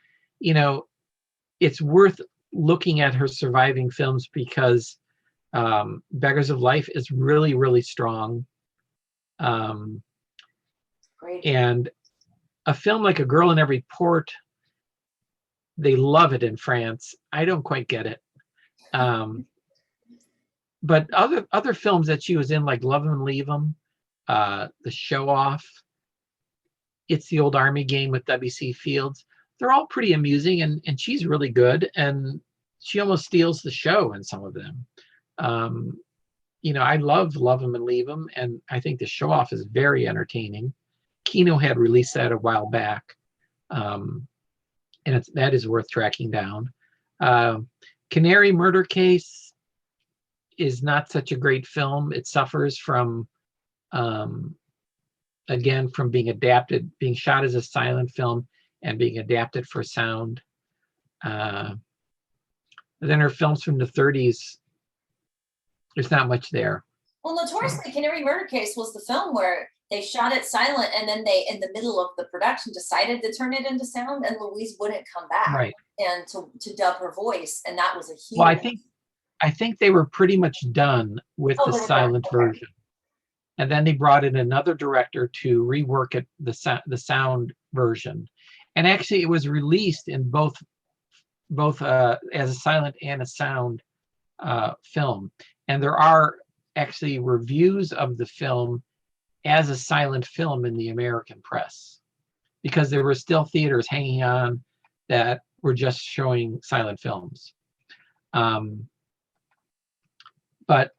it's worth looking at her surviving films because Beggars of Life is really, really strong. Great. And a film like A Girl in Every Port, they love it in France. I don't quite get it. But other films that she was in, like Love 'Em and Leave 'Em, The Show Off, It's the Old Army Game with W.C. Fields, they're all pretty amusing, and she's really good, and she almost steals the show in some of them. I love 'Em and Leave 'Em, and I think The Show Off is very entertaining. Kino had released that a while back, and that is worth tracking down. Canary Murder Case is not such a great film. It suffers from, again, from being shot as a silent film and being adapted for sound. Then her films from the 30s, there's not much there. Well, notoriously, Canary Murder Case was the film where they shot it silent, and then they, in the middle of the production, decided to turn it into sound, and Louise wouldn't come back and to dub her voice, and that was a huge. Well, I think they were pretty much done with the silent version, and then they brought in another director to rework it, the sound version, and actually it was released in both as a silent and a sound film, and there are actually reviews of the film as a silent film in the American press, because there were still theaters hanging on that were just showing silent films. But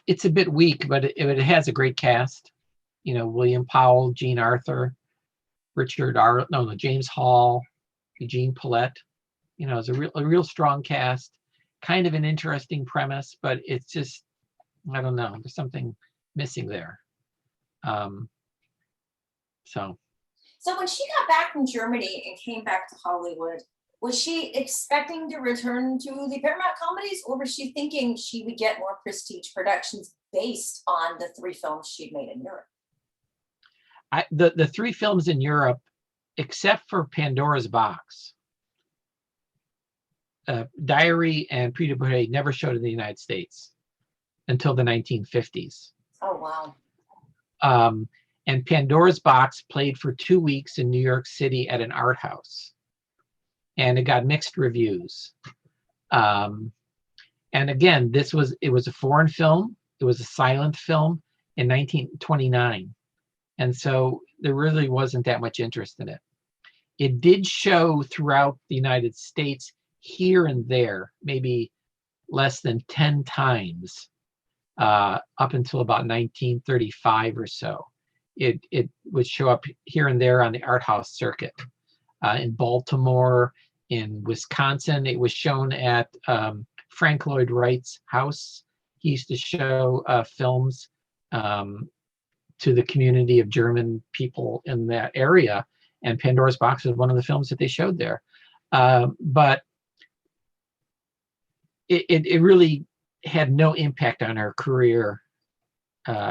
it's a bit weak, but it has a great cast. William Powell, Jean Arthur, James Hall, Eugene Paulette. It's a real strong cast. Kind of an interesting premise, but it's just, I don't know, there's something missing there. So when she got back from Germany and came back to Hollywood, was she expecting to return to the Paramount comedies, or was she thinking she would get more prestige productions based on the 3 films she'd made in Europe. The 3 films in Europe, except for Pandora's Box, Diary and Prix de Bouteille never showed in the United States until the 1950s. Oh, wow. And Pandora's Box played for 2 weeks in New York City at an art house, and it got mixed reviews. And again, it was a foreign film. It was a silent film in 1929, and so there really wasn't that much interest in it. It did show throughout the United States here and there, maybe less than 10 times, up until about 1935 or so. It would show up here and there on the art house circuit. In Baltimore, in Wisconsin, it was shown at Frank Lloyd Wright's house. He used to show films to the community of German people in that area, and Pandora's Box was one of the films that they showed there. But it really had no impact on her career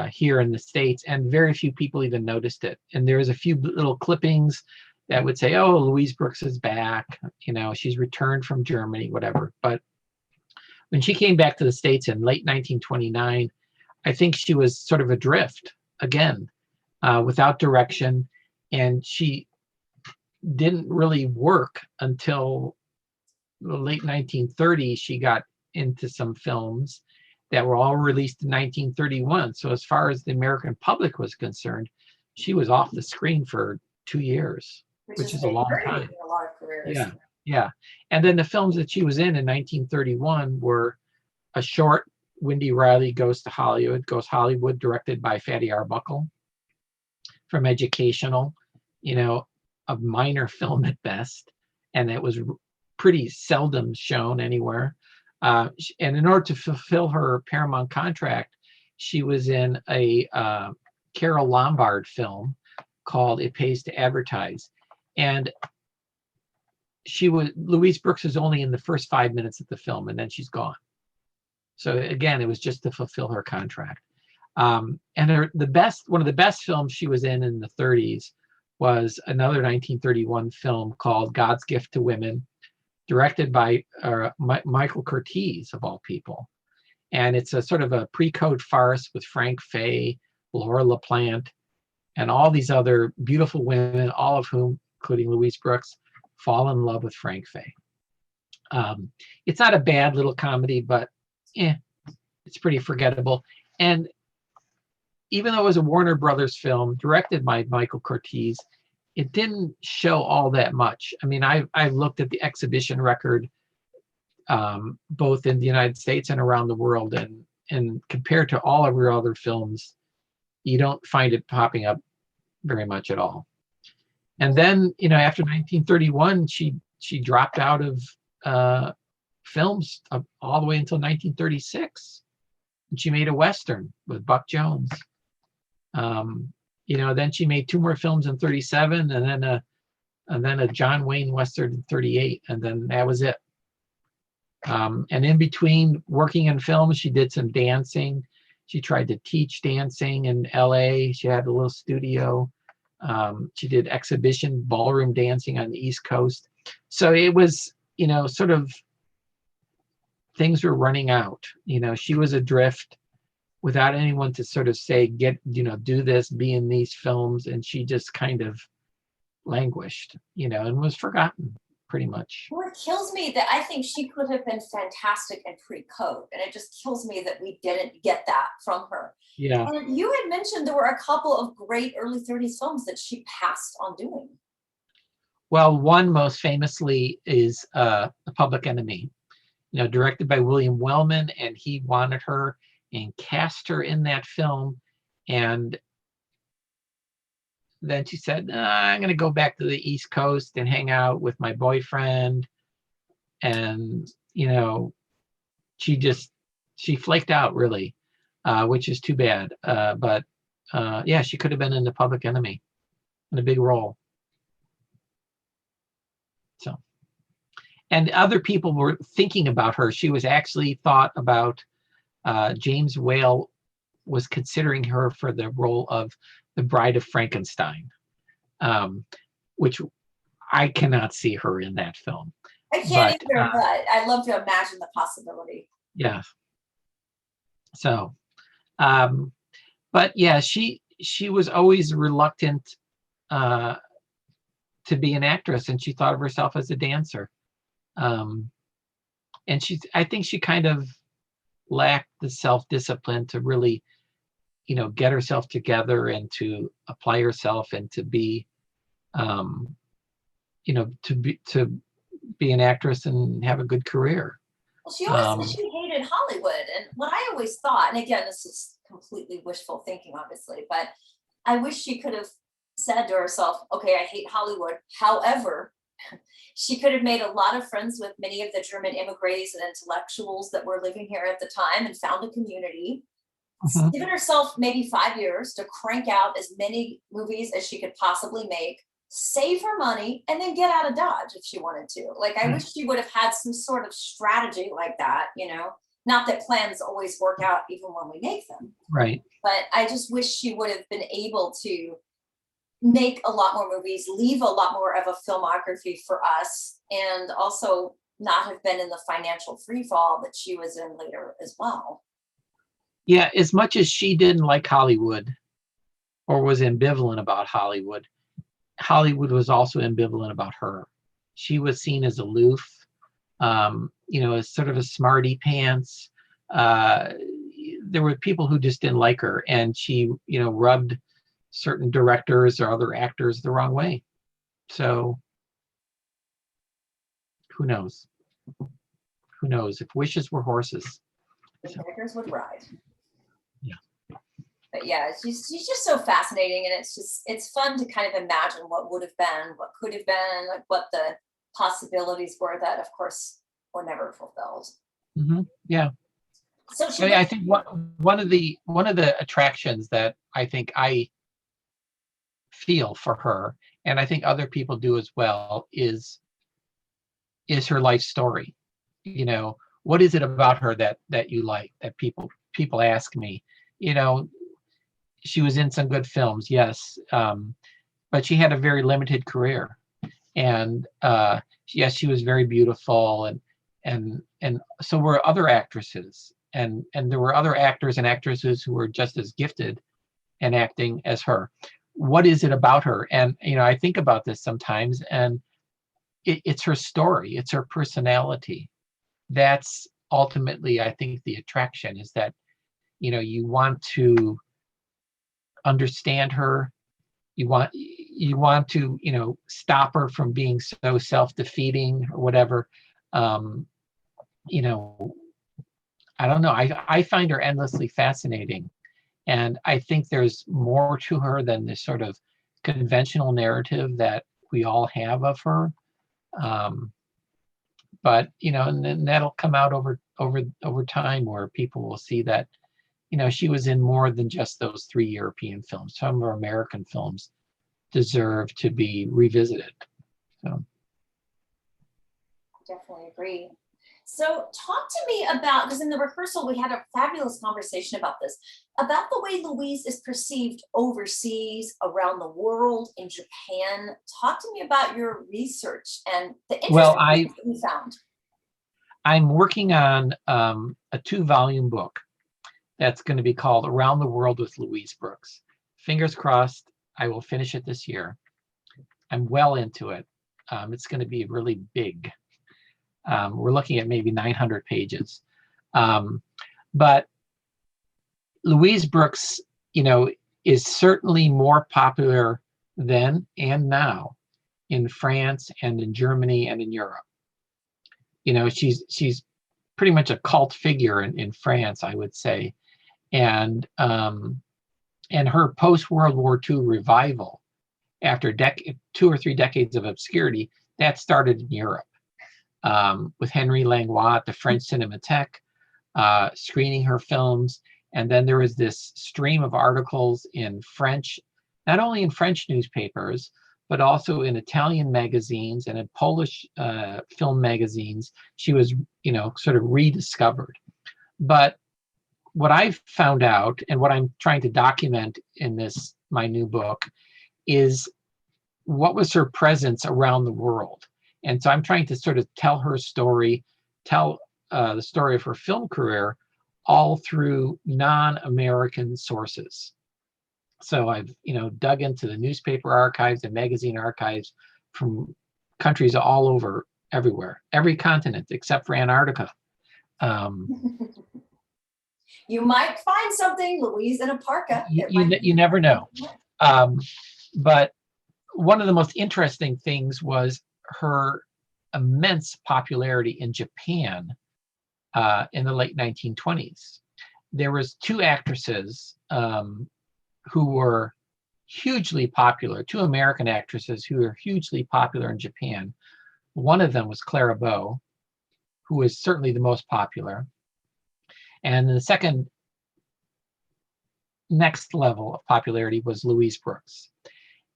here in the States, and very few people even noticed it. And there was a few little clippings that would say, oh, Louise Brooks is back, she's returned from Germany, whatever. But when she came back to the States in late 1929, I think she was sort of adrift again, without direction, and she didn't really work until the late 1930s. She got into some films that were all released in 1931. So as far as the American public was concerned, she was off the screen for 2 years, which is a long time. In a lot of careers. Yeah. And then the films that she was in 1931 were a short, Wendy Riley Goes Hollywood, directed by Fatty Arbuckle, from Educational, a minor film at best, and it was pretty seldom shown anywhere. And in order to fulfill her Paramount contract, she was in a Carol Lombard film called It Pays to Advertise. And Louise Brooks is only in the first 5 minutes of the film, and then she's gone. So again, it was just to fulfill her contract. And one of the best films she was in the 30s was another 1931 film called God's Gift to Women, directed by Michael Curtiz, of all people. And it's a sort of a pre-code farce with Frank Fay, Laura LaPlante, and all these other beautiful women, all of whom, including Louise Brooks, fall in love with Frank Fay. It's not a bad little comedy, but it's pretty forgettable. And even though it was a Warner Brothers film directed by Michael Curtiz, it didn't show all that much. I mean, I've looked at the exhibition record, both in the United States and around the world, and compared to all of her other films, you don't find it popping up very much at all. And then, after 1931, she dropped out of films all the way until 1936. And she made a Western with Buck Jones. Then she made 2 more films in 37, and then a John Wayne Western in 38, and then that was it. And in between working in films, she did some dancing. She tried to teach dancing in LA. She had a little studio. She did exhibition ballroom dancing on the East Coast. So it was, sort of, things were running out. She was adrift without anyone to sort of say, do this, be in these films. And she just kind of languished, and was forgotten pretty much. Well, it kills me that I think she could have been fantastic in pre-code. And it just kills me that we didn't get that from her. Yeah. And you had mentioned there were a couple of great early 30s films that she passed on doing. Well, one most famously is The Public Enemy, directed by William Wellman, and he wanted her and cast her in that film. And then she said, I'm going to go back to the East Coast and hang out with my boyfriend. And, she flaked out, really, which is too bad. But she could have been in The Public Enemy in a big role. So, and other people were thinking about her. She was actually thought about. James Whale was considering her for the role of the Bride of Frankenstein, which I cannot see her in that film. I can't But either, but I love to imagine the possibility. yeah. So, but yeah, she was always reluctant to be an actress, and she thought of herself as a dancer. And I think she kind of lacked the self-discipline to really, get herself together and to apply herself and to be, to be an actress and have a good career. Well, she always said she hated Hollywood. And what I always thought, and again, this is completely wishful thinking, obviously, but I wish she could have said to herself, okay, I hate Hollywood. However, she could have made a lot of friends with many of the German immigrants and intellectuals that were living here at the time and found a community. Given herself maybe 5 years to crank out as many movies as she could possibly make, save her money, and then get out of Dodge if she wanted to. Like, I wish she would have had some sort of strategy like that, not that plans always work out even when we make them. Right. But I just wish she would have been able to make a lot more movies, leave a lot more of a filmography for us, and also not have been in the financial freefall that she was in later as well. Yeah, as much as she didn't like Hollywood or was ambivalent about Hollywood, Hollywood was also ambivalent about her. She was seen as aloof, as sort of a smarty pants. There were people who just didn't like her, and she, rubbed certain directors or other actors the wrong way. So who knows? Who knows? If wishes were horses. The beggars would ride. Yeah. But yeah, she's just so fascinating, and it's fun to kind of imagine what would have been, what could have been, like what the possibilities were that, of course, were never fulfilled. Yeah. So I think one of the attractions that I think I feel for her, and I think other people do as well, is her life story. What is it about her that you like, that people ask me? She was in some good films, yes, but she had a very limited career, and yes, she was very beautiful, and so were other actresses, and there were other actors and actresses who were just as gifted in acting as her. What is it about her? And I think about this sometimes, and it's her story, it's her personality. That's ultimately, I think, the attraction, is that you want to understand her. You want to stop her from being so self-defeating or whatever. I don't know. I find her endlessly fascinating, and I think there's more to her than this sort of conventional narrative that we all have of her. But and then that'll come out over time, where people will see that she was in more than just those 3 European films. Some of her American films deserve to be revisited. So definitely agree. So talk to me about, because in the rehearsal we had a fabulous conversation about this, about the way Louise is perceived overseas, around the world, in Japan. Talk to me about your research and the interesting things that you found. I'm working on a 2-volume book that's going to be called Around the World with Louise Brooks. Fingers crossed, I will finish it this year. I'm well into it. It's going to be really big. We're looking at maybe 900 pages. But Louise Brooks, is certainly more popular then and now in France and in Germany and in Europe. She's pretty much a cult figure in France, I would say. And her post-World War II revival, after 2 or 3 decades of obscurity, that started in Europe. With Henry Langlois at the French Cinematheque, screening her films. And then there was this stream of articles in French, not only in French newspapers, but also in Italian magazines and in Polish film magazines. She was, sort of rediscovered. But what I've found out and what I'm trying to document in my new book is what was her presence around the world. And so I'm trying to sort of tell her story, tell the story of her film career all through non-American sources. So I've, dug into the newspaper archives and magazine archives from countries all over, everywhere, every continent except for Antarctica. You might find something, Louise, in a parka. You never know. But one of the most interesting things was her immense popularity in Japan in the late 1920s. There was two actresses who were hugely popular, two American actresses who were hugely popular in Japan. One of them was Clara Bow, who was certainly the most popular. And the second next level of popularity was Louise Brooks.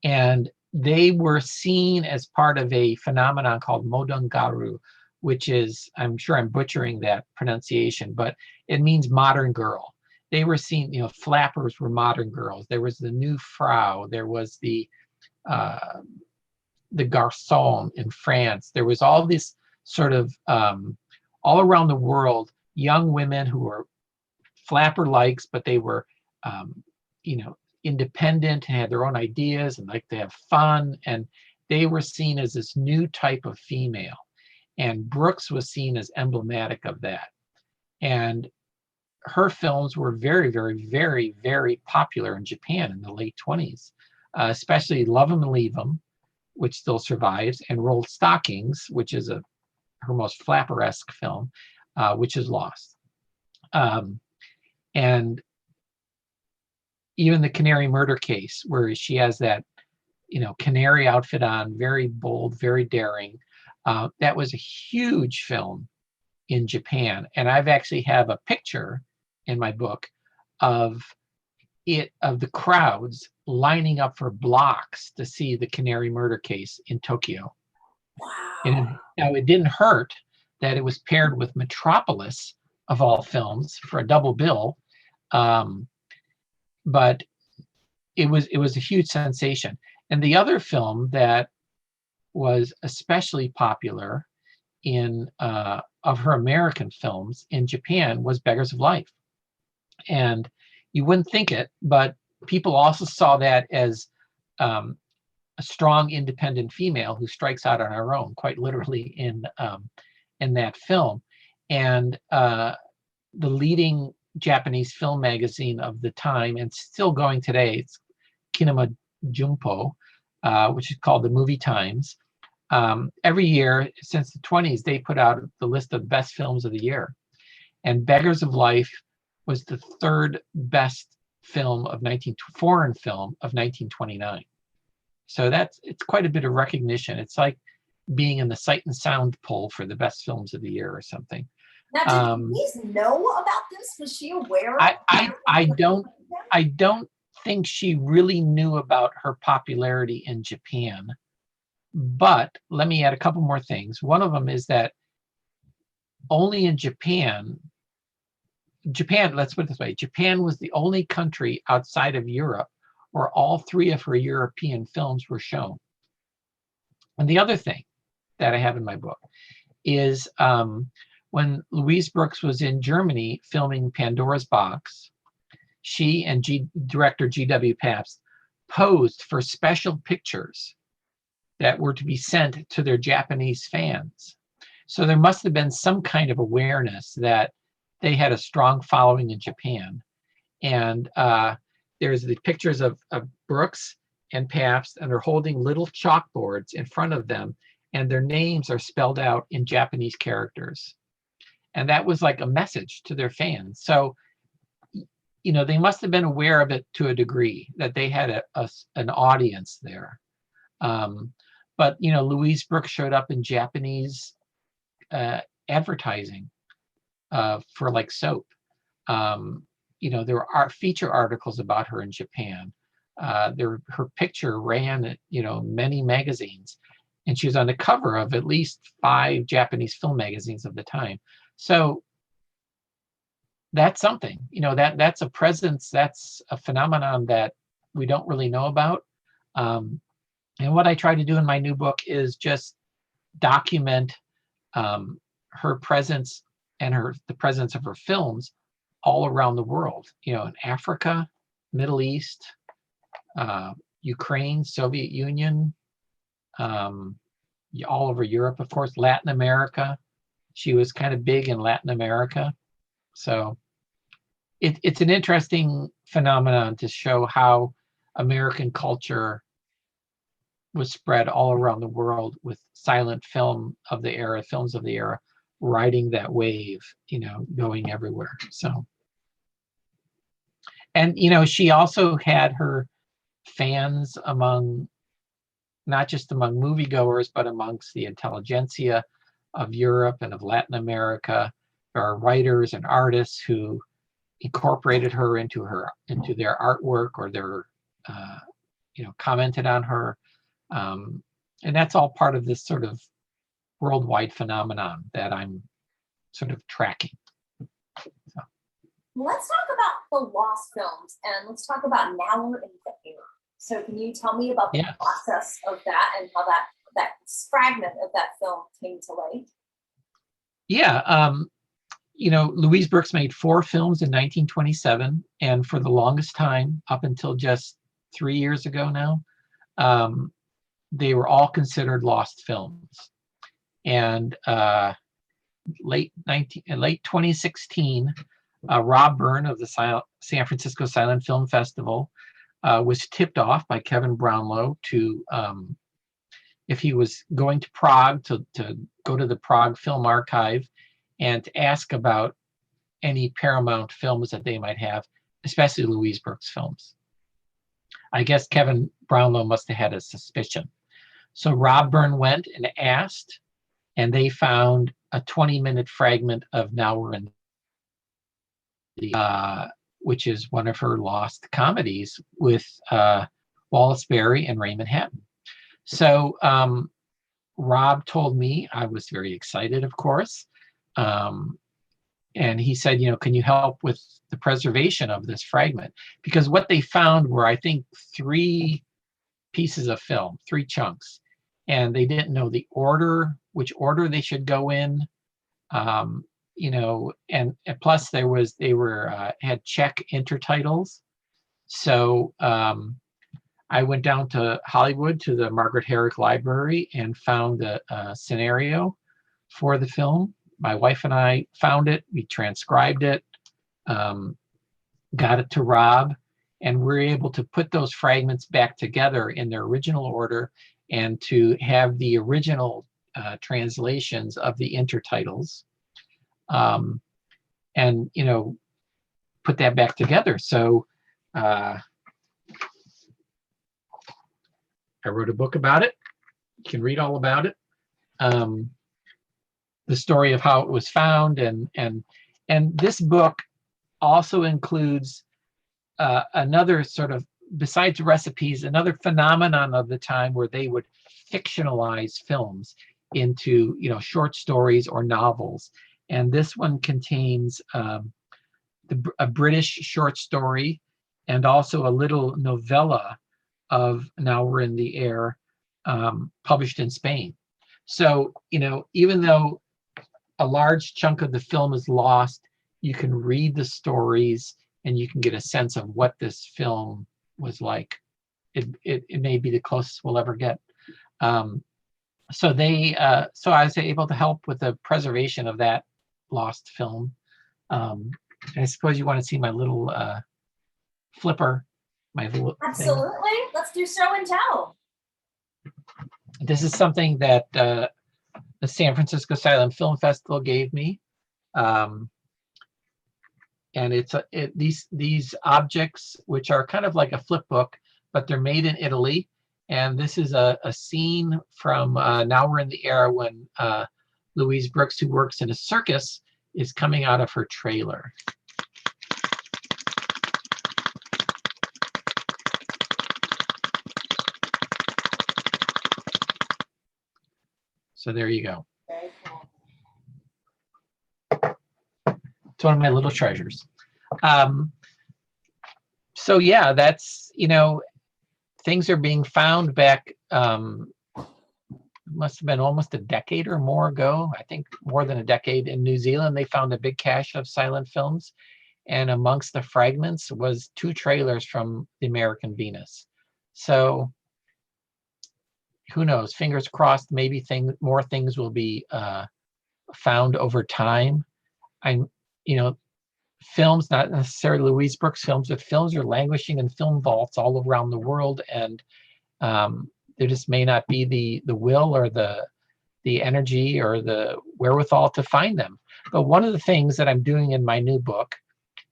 And they were seen as part of a phenomenon called Modongaru, which is, I'm sure I'm butchering that pronunciation, but it means modern girl. They were seen, flappers were modern girls. There was the new Frau. There was the garçon in France. There was all this sort of, all around the world, young women who were flapper-likes, but they were, independent and had their own ideas and liked to have fun. And they were seen as this new type of female. And Brooks was seen as emblematic of that. And her films were very, very, very, very popular in Japan in the late 20s, especially Love 'Em and Leave 'Em, which still survives, and Rolled Stockings, which is her most flapper-esque film, which is lost. And even the Canary Murder Case, where she has that, canary outfit on, very bold, very daring. That was a huge film in Japan. And I've actually have a picture in my book of the crowds lining up for blocks to see the Canary Murder Case in Tokyo. Wow. And now it didn't hurt that it was paired with Metropolis, of all films, for a double bill. But it was a huge sensation. And the other film that was especially popular of her American films in Japan was Beggars of Life. And you wouldn't think it, but people also saw that as a strong, independent female who strikes out on her own, quite literally in that film. And the leading Japanese film magazine of the time, and still going today, it's Kinema Junpo, which is called the Movie Times. Every year since the 20s, they put out the list of best films of the year. And Beggars of Life was the third best foreign film of 1929. So it's quite a bit of recognition. It's like being in the Sight and Sound poll for the best films of the year or something. Now, did Louise know about this? Was she aware? I don't think she really knew about her popularity in Japan. But let me add a couple more things. One of them is that only in Japan, let's put it this way, Japan was the only country outside of Europe where all three of her European films were shown. And the other thing that I have in my book is when Louise Brooks was in Germany filming Pandora's Box, she and director G.W. Pabst posed for special pictures that were to be sent to their Japanese fans. So there must have been some kind of awareness that they had a strong following in Japan. And there's the pictures of Brooks and Pabst, and they're holding little chalkboards in front of them, and their names are spelled out in Japanese characters. And that was like a message to their fans. So, they must have been aware of it to a degree, that they had an audience there. But, Louise Brooks showed up in Japanese advertising for like soap. There are feature articles about her in Japan. Her picture ran, many magazines, and she was on the cover of at least 5 Japanese film magazines of the time. So that's something, that's a presence, that's a phenomenon that we don't really know about. And what I try to do in my new book is just document her presence and the presence of her films all around the world, in Africa, Middle East, Ukraine, Soviet Union, all over Europe, of course, Latin America. She was kind of big in Latin America. So it's an interesting phenomenon to show how American culture was spread all around the world, with silent films of the era, riding that wave, going everywhere. So, and, she also had her fans not just among moviegoers, but amongst the intelligentsia of Europe and of Latin America. There are writers and artists who incorporated her into their artwork, or their commented on her, and that's all part of this sort of worldwide phenomenon that I'm sort of tracking. So. Let's talk about the lost films, and let's talk about Now We're in the Air. So can you tell me about the process of that, and how that fragment of that film came to light? Yeah, Louise Brooks made 4 films in 1927, and for the longest time, up until just 3 years ago now, they were all considered lost films. And late 2016, Rob Byrne of the San Francisco Silent Film Festival was tipped off by Kevin Brownlow to, if he was going to Prague, to go to the Prague Film Archive and to ask about any Paramount films that they might have, especially Louise Brooks films. I guess Kevin Brownlow must have had a suspicion. So Rob Byrne went and asked, and they found a 20-minute fragment of Now We're in the, which is one of her lost comedies with Wallace Beery and Raymond Hatton. So Rob told me, I was very excited, of course. And he said, can you help with the preservation of this fragment? Because what they found were, I think, 3 pieces of film, 3 chunks. And they didn't know which order they should go in. And plus they had Czech intertitles. So I went down to Hollywood to the Margaret Herrick Library and found a scenario for the film. My wife and I found it, we transcribed it, got it to Rob, and we're able to put those fragments back together in their original order, and to have the original translations of the intertitles, and put that back together. So I wrote a book about it. You can read all about it. The story of how it was found, and this book also includes another sort of, besides recipes, another phenomenon of the time where they would fictionalize films into short stories or novels. And this one contains a British short story and also a little novella of Now We're in the Air, published in Spain. So even though a large chunk of the film is lost, you can read the stories and you can get a sense of what this film was like. It may be the closest we'll ever get. So I was able to help with the preservation of that lost film. I suppose you want to see my little flipper, my little Absolutely. thing. Let's do show and tell. This is something that the San Francisco Silent Film Festival gave me. And it's these objects, which are kind of like a flip book, but they're made in Italy. And this is a scene from Now We're in the Air, when Louise Brooks, who works in a circus, is coming out of her trailer. So there you go. Very cool. It's one of my little treasures. So yeah, that's, things are being found back, must have been almost a decade or more ago. I think more than a decade. In New Zealand, they found a big cache of silent films. And amongst the fragments was 2 trailers from the American Venus. So who knows? Fingers crossed, maybe more things will be found over time. Films, not necessarily Louise Brooks films, but films are languishing in film vaults all around the world, and there just may not be the will or the energy or the wherewithal to find them. But one of the things that I'm doing in my new book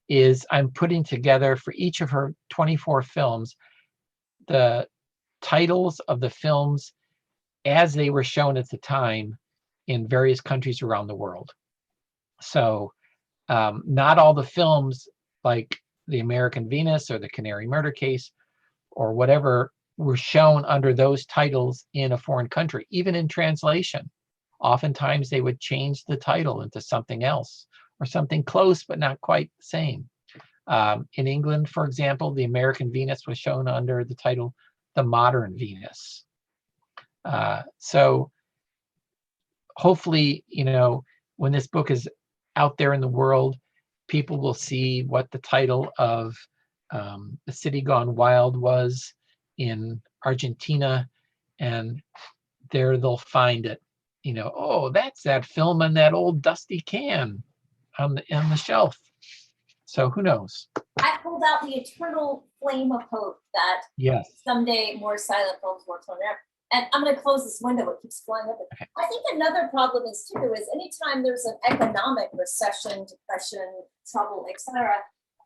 is I'm putting together for each of her 24 films the titles of the films as they were shown at the time in various countries around the world. So not all the films like the American Venus or the Canary Murder Case or whatever were shown under those titles in a foreign country, even in translation. Oftentimes they would change the title into something else or something close but not quite the same. In England, for example, the American Venus was shown under the title The Modern Venus. So hopefully, when this book is out there in the world, people will see what the title of The City Gone Wild was in Argentina, and there they'll find it. Oh, that's that film in that old dusty can on the shelf. So who knows? I hold out the eternal flame of hope that someday more silent films will turn out. And I'm going to close this window. It keeps flying open. Okay. I think another problem is anytime there's an economic recession, depression, trouble, etc.,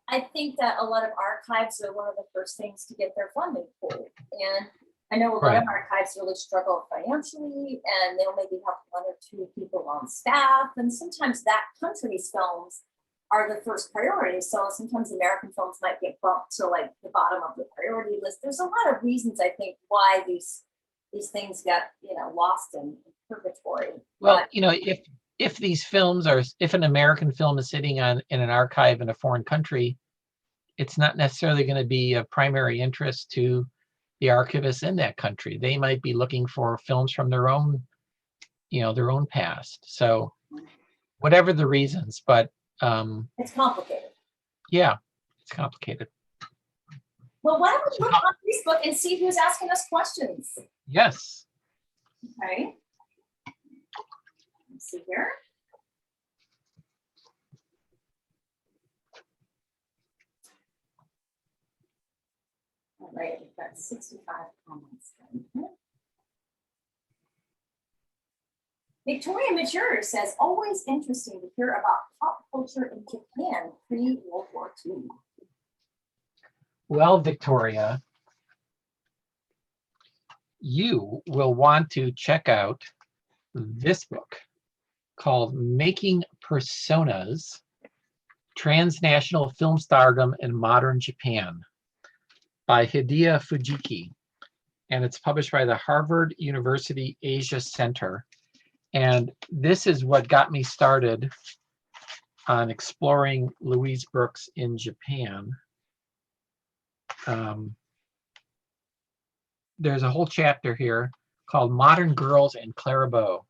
I think that a lot of archives are one of the first things to get their funding pulled. And I know a lot of archives really struggle financially, and they'll maybe have 1 or 2 people on staff. And sometimes that country's films are the first priority. So sometimes American films might get bumped to like the bottom of the priority list. There's a lot of reasons, I think, why these things get lost in purgatory. Well, if these films if an American film is sitting in an archive in a foreign country, it's not necessarily going to be of primary interest to the archivists in that country. They might be looking for films from their own past. So whatever the reasons, but it's complicated. Yeah, it's complicated. Well, why don't we look on Facebook and see who's asking us questions? Yes. Okay. Let's see here. All right, we've got 65 comments. Victoria Mature says, always interesting to hear about pop culture in Japan pre-World War II. Well, Victoria, you will want to check out this book called Making Personas, Transnational Film Stardom in Modern Japan by Hideya Fujiki. And it's published by the Harvard University Asia Center. And this is what got me started on exploring Louise Brooks in Japan. There's a whole chapter here called Modern Girls and Clairbeau.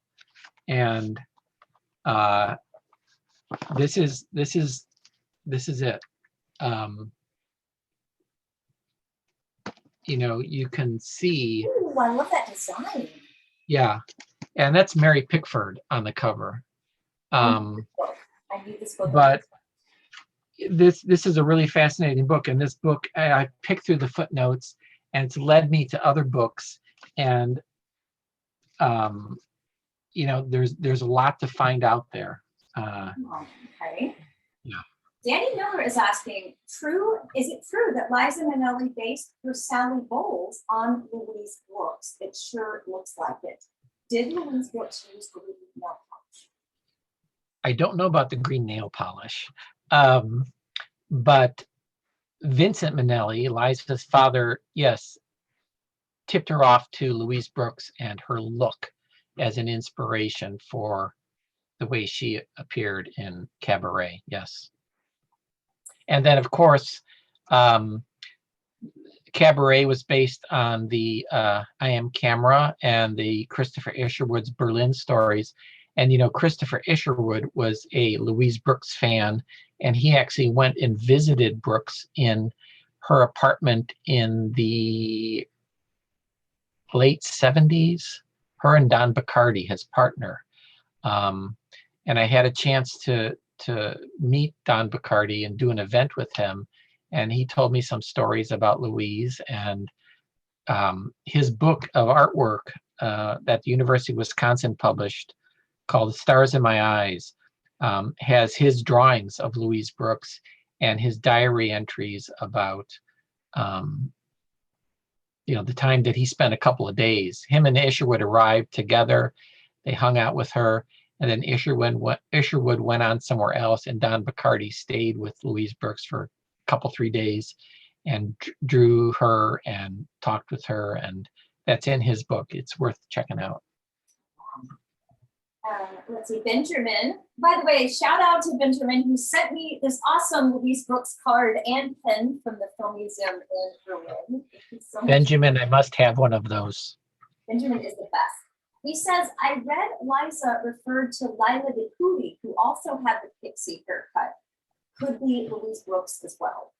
And this is it. You can see. Ooh, I love that design. Yeah, and that's Mary Pickford on the cover. I need this book. But this is a really fascinating book, and this book I picked through the footnotes, and it's led me to other books, and there's a lot to find out there. Okay. Yeah. Danny Miller is asking, is it true that Liza Minnelli based her Sally Bowles on Louise Brooks? It sure looks like it. Did Louise Brooks use the green nail polish? I don't know about the green nail polish, but Vincent Minnelli, Liza's father, yes, tipped her off to Louise Brooks and her look as an inspiration for the way she appeared in Cabaret. Yes. And then, of course, Cabaret was based on the I Am Camera and the Christopher Isherwood's Berlin stories. And, you know, Christopher Isherwood was a Louise Brooks fan, and he actually went and visited Brooks in her apartment in the late 70s, her and Don Bacardi, his partner. And I had a chance to meet Don Bacardi and do an event with him. And he told me some stories about Louise, and his book of artwork that the University of Wisconsin published, called Stars in My Eyes, has his drawings of Louise Brooks and his diary entries about you know, the time that he spent a couple of days. Him and Isherwood arrived together, they hung out with her, and then Isherwood went on somewhere else, and Don Bacardi stayed with Louise Brooks for a couple, 3 days and drew her and talked with her, and that's in his book. It's worth checking out. Let's see, Benjamin. By the way, shout out to Benjamin, who sent me this awesome Louise Brooks card and pen from the Film Museum in Berlin. So Benjamin, I must have one of those. Benjamin is the best. He says, I read Liza referred to Lila DePuy, who also had the pixie haircut. Could be Louise Brooks as well.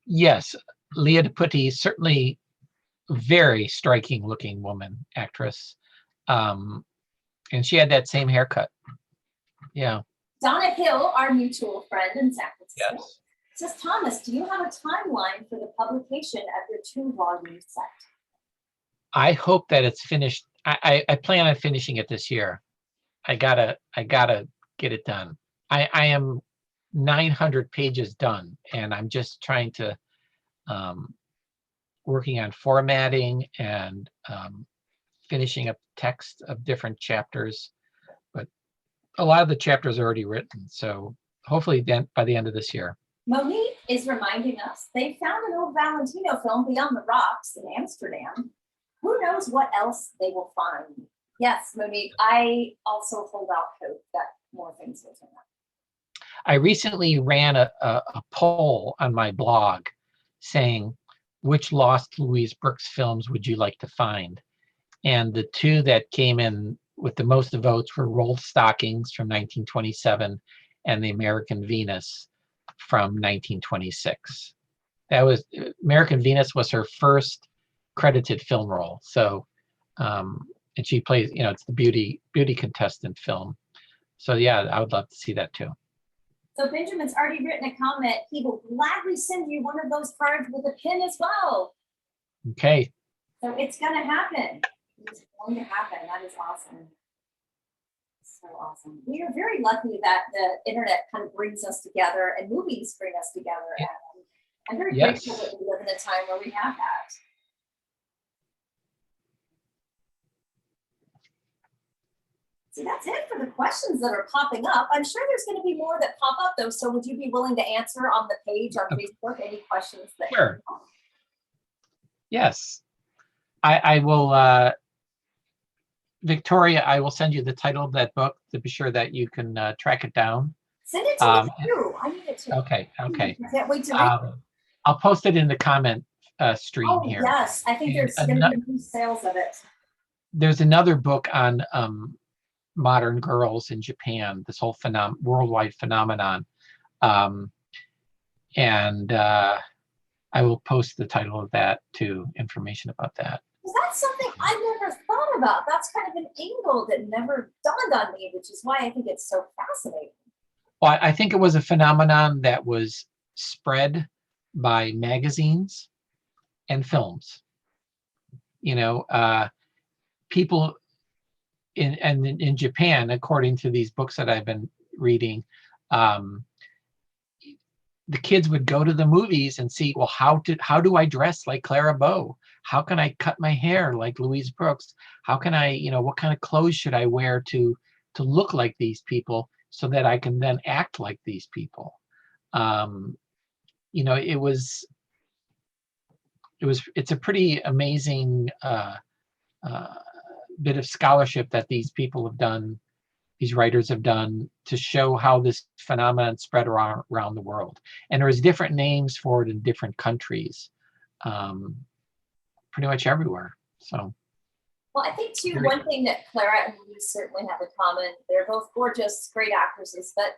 Yes, Leah DePuy, certainly very striking looking woman, actress. And she had that same haircut. Yeah. Donna Hill, our mutual friend in San Francisco, Yes. says, Thomas, do you have a timeline for the publication of your 2-volume set? I hope that it's finished. I plan on finishing it this year. I gotta get it done. I am 900 pages done, and I'm just trying to working on formatting and finishing up text of different chapters. But a lot of the chapters are already written, so hopefully then by the end of this year. Monique is reminding us they found an old Valentino film, Beyond the Rocks, in Amsterdam. Who knows what else they will find? Yes, Monique, I also hold out hope that more things will turn up. I recently ran a poll on my blog saying, which lost Louise Brooks films would you like to find? And the two that came in with the most votes were Rolled Stockings from 1927 and The American Venus from 1926. That was, American Venus was her first credited film role. So, and she plays, you know, it's the beauty contestant film. So yeah, I would love to see that too. So Benjamin's already written a comment. He will gladly send you one of those cards with a pin as well. Okay. So it's gonna happen. It's going to happen. That is awesome. So awesome. We are very lucky that the internet kind of brings us together and movies bring us together. Yeah. And I'm very Yes. grateful that we live in a time where we have that. See, that's it for the questions that are popping up. I'm sure there's going to be more that pop up though. So would you be willing to answer on the page on Facebook any questions that? Sure. Yes. I will, Victoria, I will send you the title of that book to be sure that you can track it down. Send it to me too. I need it too. Okay. I can't wait to read it. I'll post it in the comment stream here. Yes, I think there's going to be new sales of it. There's another book on modern girls in Japan, this whole worldwide phenomenon. And I will post the title of that too, information about that. That's something I never thought about. That's kind of an angle that never dawned on me, which is why I think it's so fascinating. Well, I think it was a phenomenon that was spread by magazines and films. You know, people in Japan, according to these books that I've been reading, the kids would go to the movies and see, well, how do I dress like Clara Bow? How can I cut my hair like Louise Brooks? How can I, you know, what kind of clothes should I wear to look like these people so that I can then act like these people? You know, it's a pretty amazing bit of scholarship that these people have done, these writers have done, to show how this phenomenon spread around the world. And there's different names for it in different countries, pretty much everywhere. So. Well, I think too, one thing that Clara and Louise certainly have in common, they're both gorgeous, great actresses, but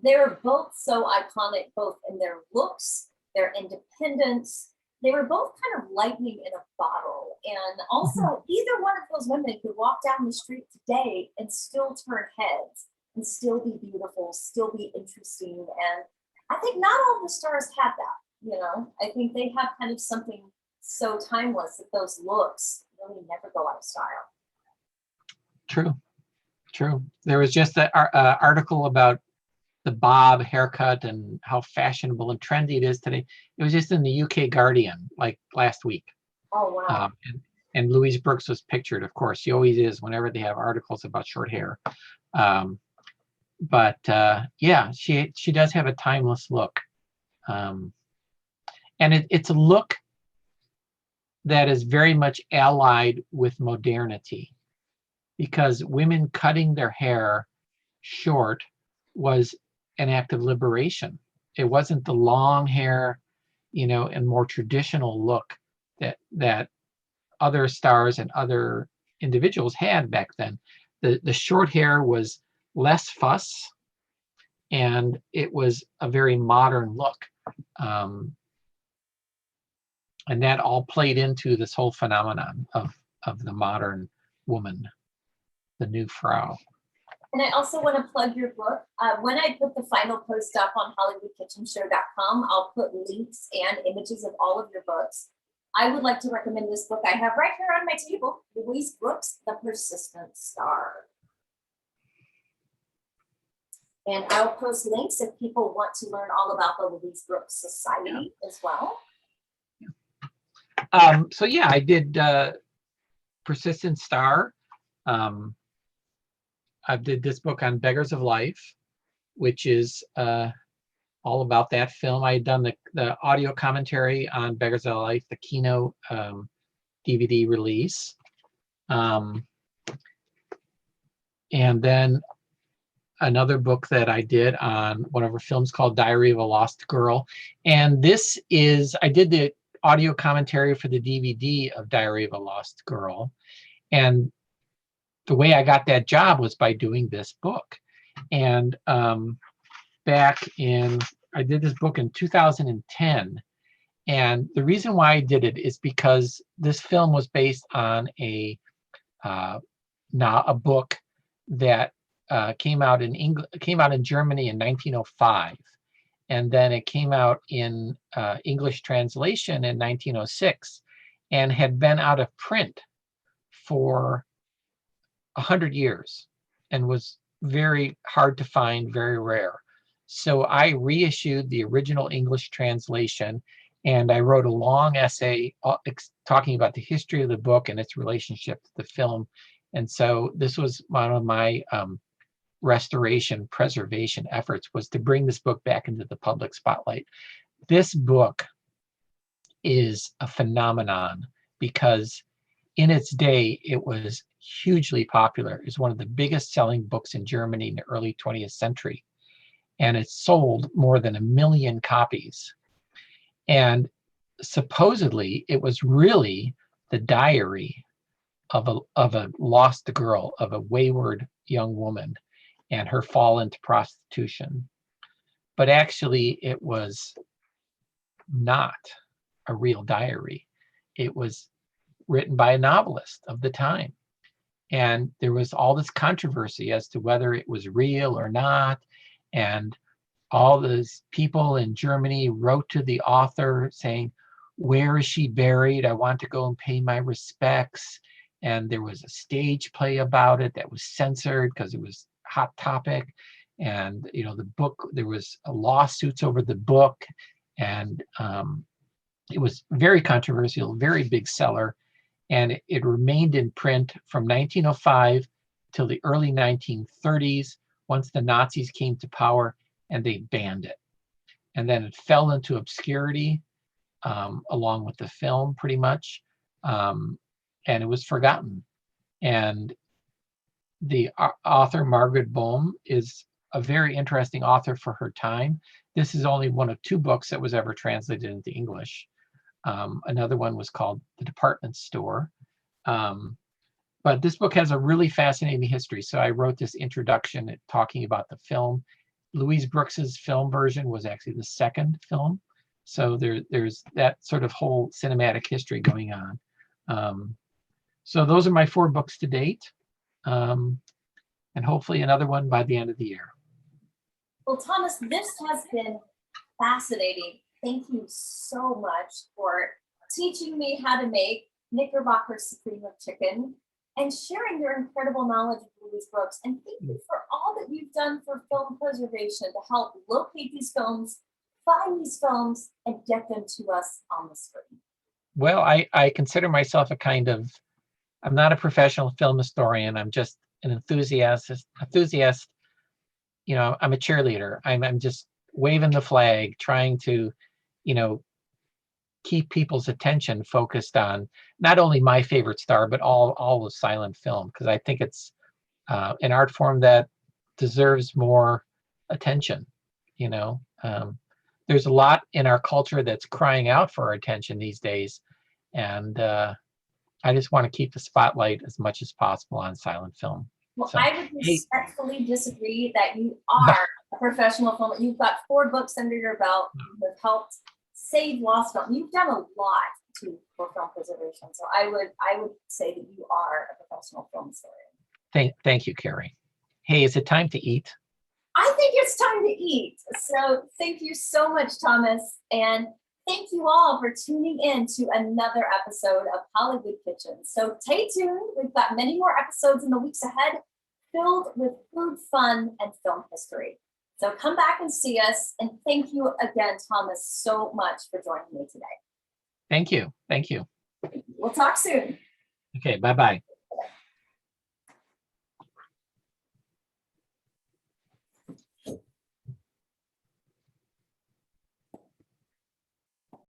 they're both so iconic, both in their looks, their independence. They were both kind of lightning in a bottle. And also, either one of those women could walk down the street today and still turn heads and still be beautiful, still be interesting. And I think not all the stars have that, you know. I think they have kind of something so timeless that those looks really never go out of style. True. There was just an article about the bob haircut and how fashionable and trendy it is today. It was just in the UK Guardian, like last week. Oh, wow. And Louise Brooks was pictured, of course. She always is whenever they have articles about short hair. But yeah, she does have a timeless look. And it's a look that is very much allied with modernity, because women cutting their hair short was an act of liberation. It wasn't the long hair, you know, and more traditional look that other stars and other individuals had back then. The short hair was less fuss, and it was a very modern look. And that all played into this whole phenomenon of the modern woman, the new Frau. And I also want to plug your book. When I put the final post up on HollywoodKitchenShow.com, I'll put links and images of all of your books. I would like to recommend this book I have right here on my table, Louise Brooks, The Persistent Star. And I'll post links if people want to learn all about the Louise Brooks Society as well. So yeah, I did Persistent Star. I did this book on Beggars of Life, which is all about that film. I had done the audio commentary on Beggars of Life, the keynote DVD release. And then another book that I did on one of her films called Diary of a Lost Girl. And this is, I did the audio commentary for the DVD of Diary of a Lost Girl. And the way I got that job was by doing this book. And I did this book in 2010. And the reason why I did it is because this film was based on a book that came out in Germany in 1905. And then it came out in English translation in 1906 and had been out of print for 100 years and was very hard to find, very rare. So I reissued the original English translation, and I wrote a long essay talking about the history of the book and its relationship to the film. And so this was one of my restoration, preservation efforts, was to bring this book back into the public spotlight. This book is a phenomenon because in its day, it was hugely popular. It was one of the biggest selling books in Germany in the early 20th century. And it sold more than 1 million copies. And supposedly it was really the diary of a lost girl, of a wayward young woman and her fall into prostitution. But actually it was not a real diary. It was written by a novelist of the time. And there was all this controversy as to whether it was real or not. And all those people in Germany wrote to the author saying, "Where is she buried? I want to go and pay my respects." And there was a stage play about it that was censored because it was a hot topic. And, you know, the book, there was lawsuits over the book. And it was very controversial, very big seller. And it remained in print from 1905 till the early 1930s, once the Nazis came to power and they banned it. And then it fell into obscurity along with the film, pretty much. And it was forgotten. And the author, Margaret Bohm, is a very interesting author for her time. This is only one of 2 books that was ever translated into English. Another one was called The Department Store. But this book has a really fascinating history. So I wrote this introduction talking about the film. Louise Brooks's film version was actually the second film. So there's that sort of whole cinematic history going on. So those are my 4 books to date. And hopefully another one by the end of the year. Well, Thomas, this has been fascinating. Thank you so much for teaching me how to make Knickerbocker Supreme of Chicken and sharing your incredible knowledge of Louise Brooks. And thank you for all that you've done for film preservation to help locate these films, find these films, and get them to us on the screen. Well, I consider myself I'm not a professional film historian. I'm just an enthusiast. You know, I'm a cheerleader. I'm just waving the flag, trying to, you know, keep people's attention focused on not only my favorite star, but all of silent film, because I think it's an art form that deserves more attention. You know, there's a lot in our culture that's crying out for our attention these days, and I just want to keep the spotlight as much as possible on silent film. Well, So, I would respectfully disagree that you are a professional film. You've got 4 books under your belt. You've helped save lost film. You've done a lot for film preservation. So I would say that you are a professional film historian. Thank you, Carrie. Hey, is it time to eat? I think it's time to eat. So thank you so much, Thomas. And thank you all for tuning in to another episode of Hollywood Kitchen. So stay tuned. We've got many more episodes in the weeks ahead filled with food, fun, and film history. So come back and see us. And thank you again, Thomas, so much for joining me today. Thank you. Thank you. We'll talk soon. Okay, bye-bye.